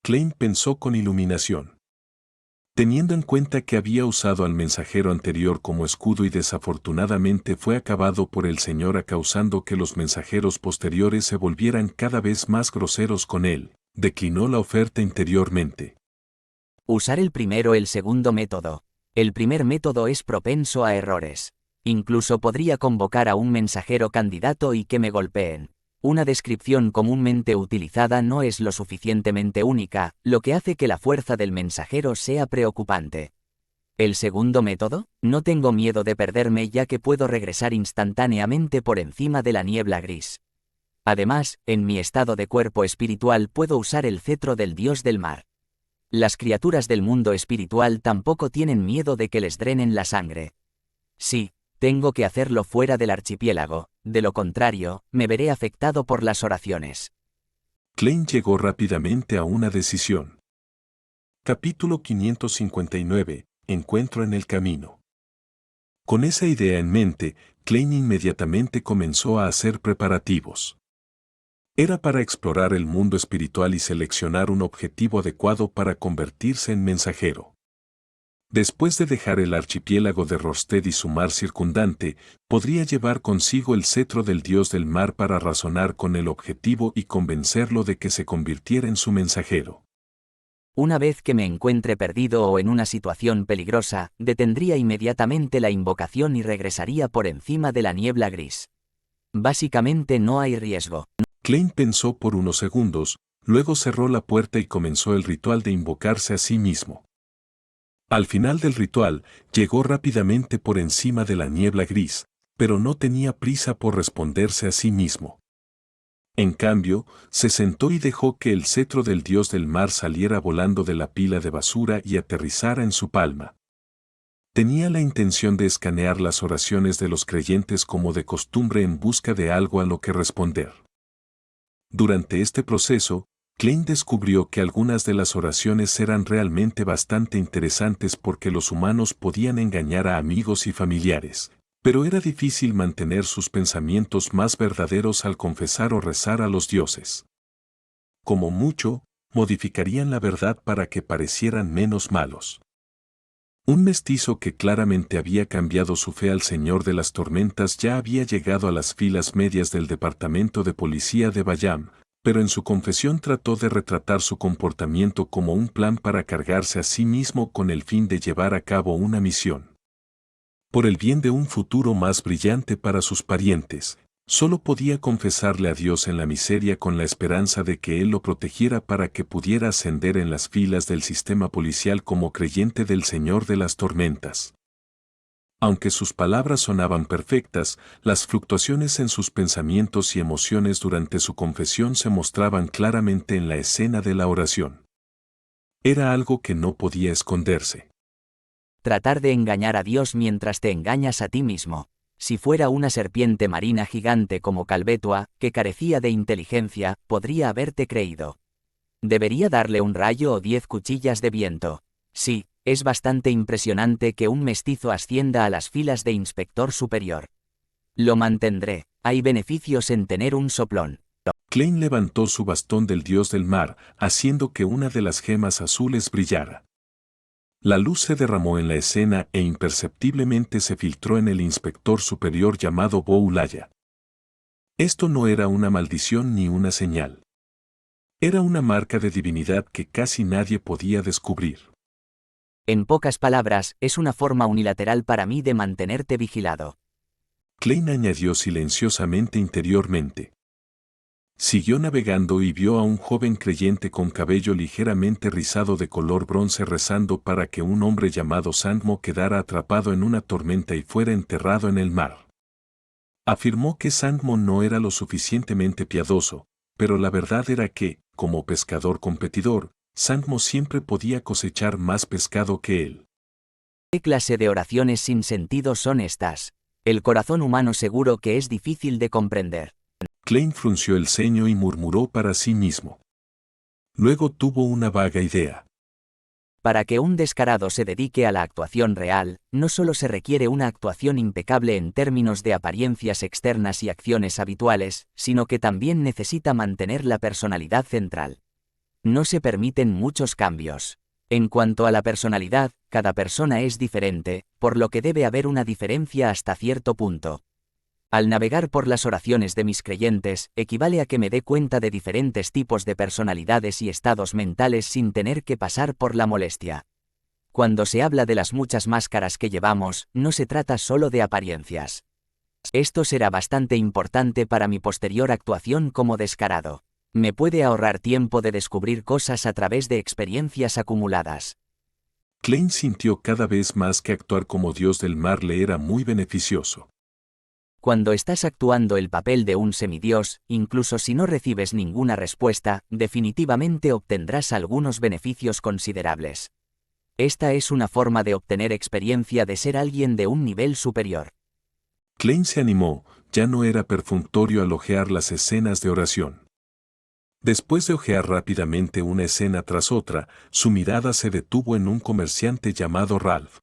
Klein pensó con iluminación. Teniendo en cuenta que había usado al mensajero anterior como escudo y desafortunadamente fue acabado por el Señor causando que los mensajeros posteriores se volvieran cada vez más groseros con él, declinó la oferta interiormente. Usar el primero o el segundo método. El primer método es propenso a errores. Incluso podría convocar a un mensajero candidato y que me golpeen. Una descripción comúnmente utilizada no es lo suficientemente única, lo que hace que la fuerza del mensajero sea preocupante. ¿El segundo método? No tengo miedo de perderme ya que puedo regresar instantáneamente por encima de la niebla gris. Además, en mi estado de cuerpo espiritual puedo usar el cetro del dios del mar. Las criaturas del mundo espiritual tampoco tienen miedo de que les drenen la sangre. Sí, tengo que hacerlo fuera del archipiélago, de lo contrario, me veré afectado por las oraciones. Klein llegó rápidamente a una decisión. Capítulo 559. Encuentro en el camino. Con esa idea en mente, Klein inmediatamente comenzó a hacer preparativos. Era para explorar el mundo espiritual y seleccionar un objetivo adecuado para convertirse en mensajero. Después de dejar el archipiélago de Rosted y su mar circundante, podría llevar consigo el cetro del dios del mar para razonar con el objetivo y convencerlo de que se convirtiera en su mensajero. Una vez que me encuentre perdido o en una situación peligrosa, detendría inmediatamente la invocación y regresaría por encima de la niebla gris. Básicamente no hay riesgo. Klein pensó por unos segundos, luego cerró la puerta y comenzó el ritual de invocarse a sí mismo. Al final del ritual, llegó rápidamente por encima de la niebla gris, pero no tenía prisa por responderse a sí mismo. En cambio, se sentó y dejó que el cetro del dios del mar saliera volando de la pila de basura y aterrizara en su palma. Tenía la intención de escanear las oraciones de los creyentes como de costumbre en busca de algo a lo que responder. Durante este proceso, Klein descubrió que algunas de las oraciones eran realmente bastante interesantes porque los humanos podían engañar a amigos y familiares, pero era difícil mantener sus pensamientos más verdaderos al confesar o rezar a los dioses. Como mucho, modificarían la verdad para que parecieran menos malos. Un mestizo que claramente había cambiado su fe al Señor de las Tormentas ya había llegado a las filas medias del Departamento de Policía de Bayam, pero en su confesión trató de retratar su comportamiento como un plan para cargarse a sí mismo con el fin de llevar a cabo una misión. Por el bien de un futuro más brillante para sus parientes, solo podía confesarle a Dios en la miseria con la esperanza de que Él lo protegiera para que pudiera ascender en las filas del sistema policial como creyente del Señor de las Tormentas. Aunque sus palabras sonaban perfectas, las fluctuaciones en sus pensamientos y emociones durante su confesión se mostraban claramente en la escena de la oración. Era algo que no podía esconderse. Tratar de engañar a Dios mientras te engañas a ti mismo. Si fuera una serpiente marina gigante como Calbetua, que carecía de inteligencia, podría haberte creído. Debería darle un rayo o 10 cuchillas de viento. Sí, es bastante impresionante que un mestizo ascienda a las filas de inspector superior. Lo mantendré, hay beneficios en tener un soplón. Klein levantó su bastón del dios del mar, haciendo que una de las gemas azules brillara. La luz se derramó en la escena e imperceptiblemente se filtró en el inspector superior llamado Boulaya. Esto no era una maldición ni una señal. Era una marca de divinidad que casi nadie podía descubrir. En pocas palabras, es una forma unilateral para mí de mantenerte vigilado. Klein añadió silenciosamente interiormente. Siguió navegando y vio a un joven creyente con cabello ligeramente rizado de color bronce rezando para que un hombre llamado Sandmo quedara atrapado en una tormenta y fuera enterrado en el mar. Afirmó que Sandmo no era lo suficientemente piadoso, pero la verdad era que, como pescador competidor, Sandmo siempre podía cosechar más pescado que él. ¿Qué clase de oraciones sin sentido son estas? El corazón humano seguro que es difícil de comprender. Klein frunció el ceño y murmuró para sí mismo. Luego tuvo una vaga idea. Para que un descarado se dedique a la actuación real, no solo se requiere una actuación impecable en términos de apariencias externas y acciones habituales, sino que también necesita mantener la personalidad central. No se permiten muchos cambios. En cuanto a la personalidad, cada persona es diferente, por lo que debe haber una diferencia hasta cierto punto. Al navegar por las oraciones de mis creyentes, equivale a que me dé cuenta de diferentes tipos de personalidades y estados mentales sin tener que pasar por la molestia. Cuando se habla de las muchas máscaras que llevamos, no se trata solo de apariencias. Esto será bastante importante para mi posterior actuación como descarado. Me puede ahorrar tiempo de descubrir cosas a través de experiencias acumuladas. Klein sintió cada vez más que actuar como dios del mar le era muy beneficioso. Cuando estás actuando el papel de un semidios, incluso si no recibes ninguna respuesta, definitivamente obtendrás algunos beneficios considerables. Esta es una forma de obtener experiencia de ser alguien de un nivel superior. Klein se animó, ya no era perfunctorio al ojear las escenas de oración. Después de ojear rápidamente una escena tras otra, su mirada se detuvo en un comerciante llamado Ralph.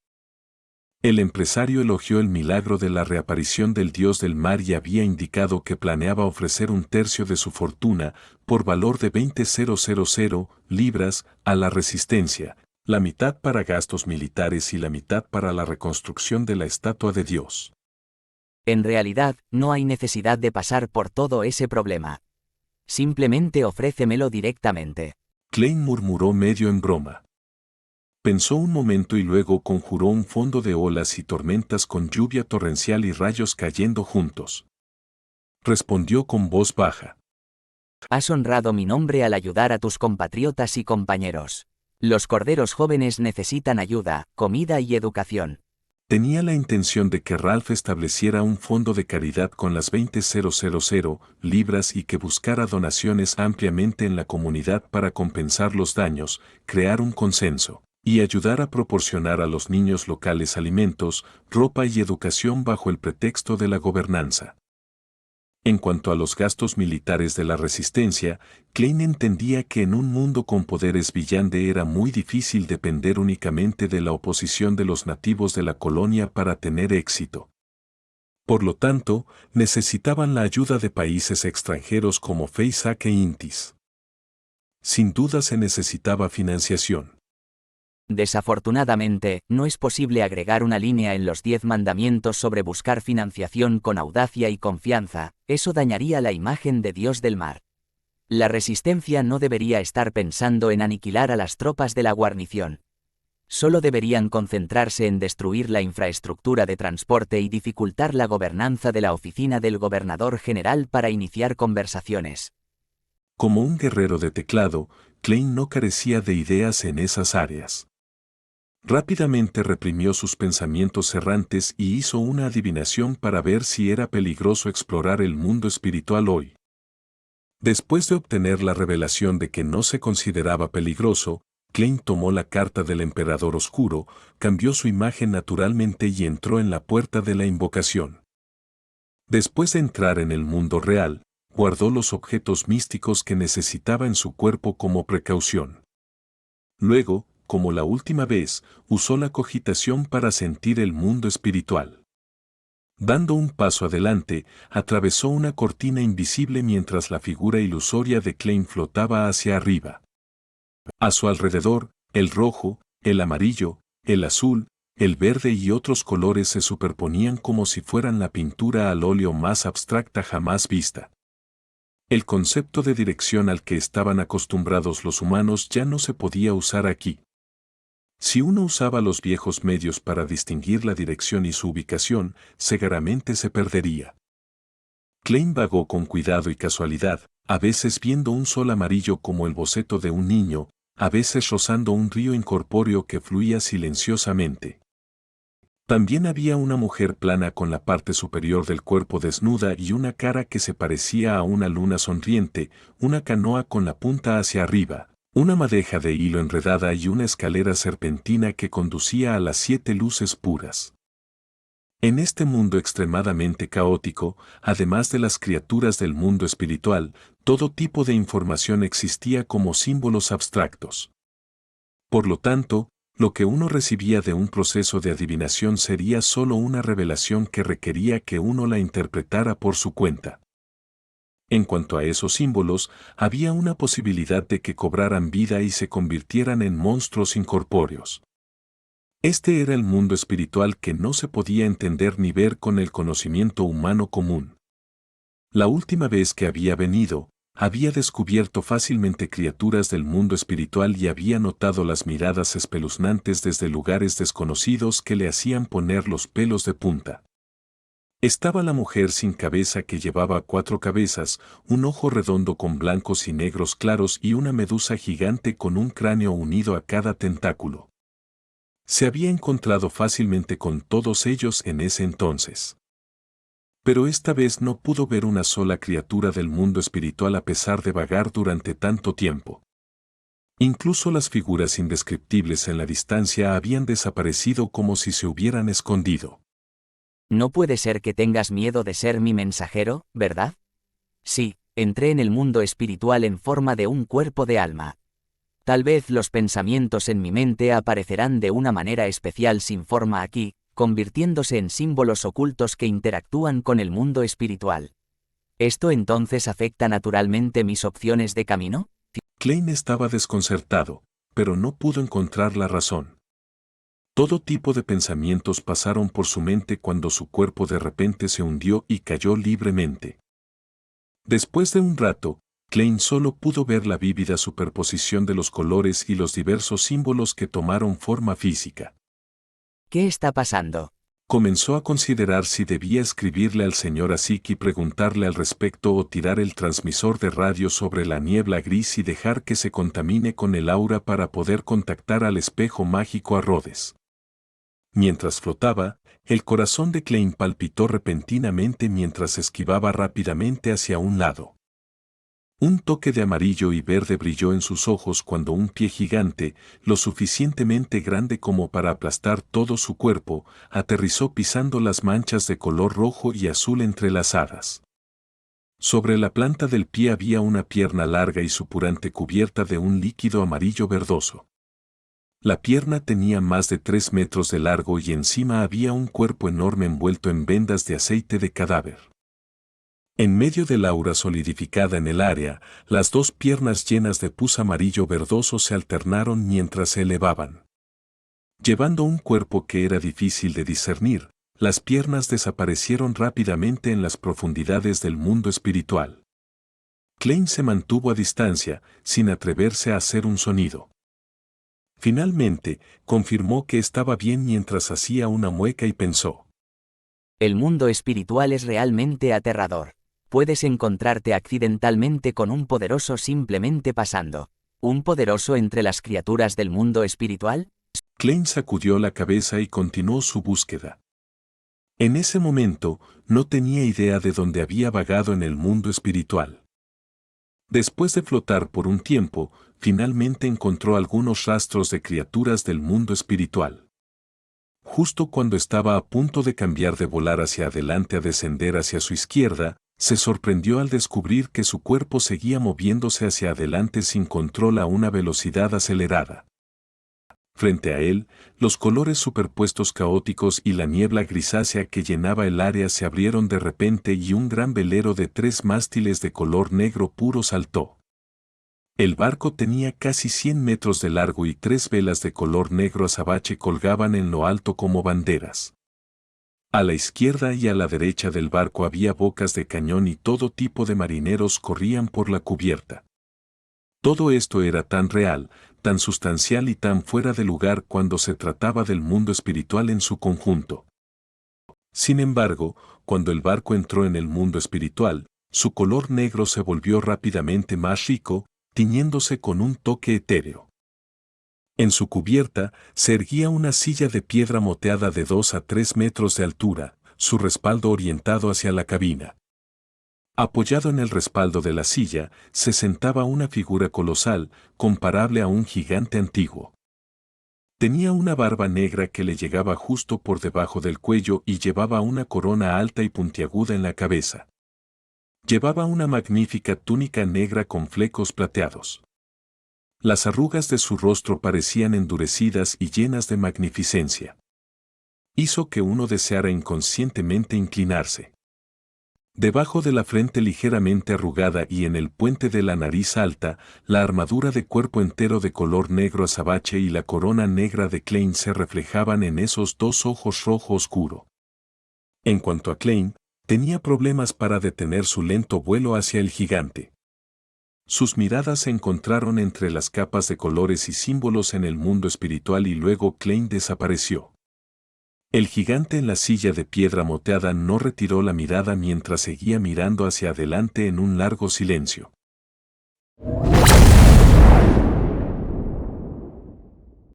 El empresario elogió el milagro de la reaparición del dios del mar y había indicado que planeaba ofrecer un tercio de su fortuna, por valor de 20.000 libras, a la resistencia, la mitad para gastos militares y la mitad para la reconstrucción de la estatua de Dios. En realidad, no hay necesidad de pasar por todo ese problema. Simplemente ofrécemelo directamente. Klein murmuró medio en broma. Pensó un momento y luego conjuró un fondo de olas y tormentas con lluvia torrencial y rayos cayendo juntos. Respondió con voz baja. Has honrado mi nombre al ayudar a tus compatriotas y compañeros. Los corderos jóvenes necesitan ayuda, comida y educación. Tenía la intención de que Ralph estableciera un fondo de caridad con las 20.000 libras y que buscara donaciones ampliamente en la comunidad para compensar los daños, crear un consenso, y ayudar a proporcionar a los niños locales alimentos, ropa y educación bajo el pretexto de la gobernanza. En cuanto a los gastos militares de la resistencia, Klein entendía que en un mundo con poderes Villande era muy difícil depender únicamente de la oposición de los nativos de la colonia para tener éxito. Por lo tanto, necesitaban la ayuda de países extranjeros como Feisak e Intis. Sin duda se necesitaba financiación. Desafortunadamente, no es posible agregar una línea en los 10 mandamientos sobre buscar financiación con audacia y confianza, eso dañaría la imagen de Dios del mar. La resistencia no debería estar pensando en aniquilar a las tropas de la guarnición. Solo deberían concentrarse en destruir la infraestructura de transporte y dificultar la gobernanza de la oficina del gobernador general para iniciar conversaciones. Como un guerrero de teclado, Klein no carecía de ideas en esas áreas. Rápidamente reprimió sus pensamientos errantes y hizo una adivinación para ver si era peligroso explorar el mundo espiritual hoy. Después de obtener la revelación de que no se consideraba peligroso, Klein tomó la carta del emperador oscuro, cambió su imagen naturalmente y entró en la puerta de la invocación. Después de entrar en el mundo real, guardó los objetos místicos que necesitaba en su cuerpo como precaución. Luego, como la última vez, usó la cogitación para sentir el mundo espiritual. Dando un paso adelante, atravesó una cortina invisible mientras la figura ilusoria de Klein flotaba hacia arriba. A su alrededor, el rojo, el amarillo, el azul, el verde y otros colores se superponían como si fueran la pintura al óleo más abstracta jamás vista. El concepto de dirección al que estaban acostumbrados los humanos ya no se podía usar aquí. Si uno usaba los viejos medios para distinguir la dirección y su ubicación, seguramente se perdería. Klein vagó con cuidado y casualidad, a veces viendo un sol amarillo como el boceto de un niño, a veces rozando un río incorpóreo que fluía silenciosamente. También había una mujer plana con la parte superior del cuerpo desnuda y una cara que se parecía a una luna sonriente, una canoa con la punta hacia arriba, una madeja de hilo enredada y una escalera serpentina que conducía a las 7 luces puras. En este mundo extremadamente caótico, además de las criaturas del mundo espiritual, todo tipo de información existía como símbolos abstractos. Por lo tanto, lo que uno recibía de un proceso de adivinación sería solo una revelación que requería que uno la interpretara por su cuenta. En cuanto a esos símbolos, había una posibilidad de que cobraran vida y se convirtieran en monstruos incorpóreos. Este era el mundo espiritual que no se podía entender ni ver con el conocimiento humano común. La última vez que había venido, había descubierto fácilmente criaturas del mundo espiritual y había notado las miradas espeluznantes desde lugares desconocidos que le hacían poner los pelos de punta. Estaba la mujer sin cabeza que llevaba 4 cabezas, un ojo redondo con blancos y negros claros y una medusa gigante con un cráneo unido a cada tentáculo. Se había encontrado fácilmente con todos ellos en ese entonces. Pero esta vez no pudo ver una sola criatura del mundo espiritual a pesar de vagar durante tanto tiempo. Incluso las figuras indescriptibles en la distancia habían desaparecido como si se hubieran escondido. No puede ser que tengas miedo de ser mi mensajero, ¿verdad? Sí, entré en el mundo espiritual en forma de un cuerpo de alma. Tal vez los pensamientos en mi mente aparecerán de una manera especial sin forma aquí, convirtiéndose en símbolos ocultos que interactúan con el mundo espiritual. ¿Esto entonces afecta naturalmente mis opciones de camino? Klein estaba desconcertado, pero no pudo encontrar la razón. Todo tipo de pensamientos pasaron por su mente cuando su cuerpo de repente se hundió y cayó libremente. Después de un rato, Klein solo pudo ver la vívida superposición de los colores y los diversos símbolos que tomaron forma física. ¿Qué está pasando? Comenzó a considerar si debía escribirle al señor Asik y preguntarle al respecto o tirar el transmisor de radio sobre la niebla gris y dejar que se contamine con el aura para poder contactar al espejo mágico a Rhodes. Mientras flotaba, el corazón de Klein palpitó repentinamente mientras esquivaba rápidamente hacia un lado. Un toque de amarillo y verde brilló en sus ojos cuando un pie gigante, lo suficientemente grande como para aplastar todo su cuerpo, aterrizó pisando las manchas de color rojo y azul entrelazadas. Sobre la planta del pie había una pierna larga y supurante cubierta de un líquido amarillo verdoso. La pierna tenía más de 3 metros de largo y encima había un cuerpo enorme envuelto en vendas de aceite de cadáver. En medio del aura solidificada en el área, las dos piernas llenas de pus amarillo verdoso se alternaron mientras se elevaban. Llevando un cuerpo que era difícil de discernir, las piernas desaparecieron rápidamente en las profundidades del mundo espiritual. Klein se mantuvo a distancia, sin atreverse a hacer un sonido. Finalmente, confirmó que estaba bien mientras hacía una mueca y pensó: El mundo espiritual es realmente aterrador. Puedes encontrarte accidentalmente con un poderoso simplemente pasando. ¿Un poderoso entre las criaturas del mundo espiritual? Klein sacudió la cabeza y continuó su búsqueda. En ese momento, no tenía idea de dónde había vagado en el mundo espiritual. Después de flotar por un tiempo, finalmente encontró algunos rastros de criaturas del mundo espiritual. Justo cuando estaba a punto de cambiar de volar hacia adelante a descender hacia su izquierda, se sorprendió al descubrir que su cuerpo seguía moviéndose hacia adelante sin control a una velocidad acelerada. Frente a él, los colores superpuestos caóticos y la niebla grisácea que llenaba el área se abrieron de repente y un gran velero de 3 mástiles de color negro puro saltó. El barco tenía casi 100 metros de largo y 3 velas de color negro azabache colgaban en lo alto como banderas. A la izquierda y a la derecha del barco había bocas de cañón y todo tipo de marineros corrían por la cubierta. Todo esto era tan real, tan sustancial y tan fuera de lugar cuando se trataba del mundo espiritual en su conjunto. Sin embargo, cuando el barco entró en el mundo espiritual, su color negro se volvió rápidamente más rico, tiñéndose con un toque etéreo. En su cubierta se erguía una silla de piedra moteada de 2 a 3 metros de altura, su respaldo orientado hacia la cabina. Apoyado en el respaldo de la silla, se sentaba una figura colosal, comparable a un gigante antiguo. Tenía una barba negra que le llegaba justo por debajo del cuello y llevaba una corona alta y puntiaguda en la cabeza. Llevaba una magnífica túnica negra con flecos plateados. Las arrugas de su rostro parecían endurecidas y llenas de magnificencia. Hizo que uno deseara inconscientemente inclinarse. Debajo de la frente ligeramente arrugada y en el puente de la nariz alta, la armadura de cuerpo entero de color negro azabache y la corona negra de Klein se reflejaban en esos 2 ojos rojo oscuro. En cuanto a Klein, tenía problemas para detener su lento vuelo hacia el gigante. Sus miradas se encontraron entre las capas de colores y símbolos en el mundo espiritual y luego Klein desapareció. El gigante en la silla de piedra moteada no retiró la mirada mientras seguía mirando hacia adelante en un largo silencio.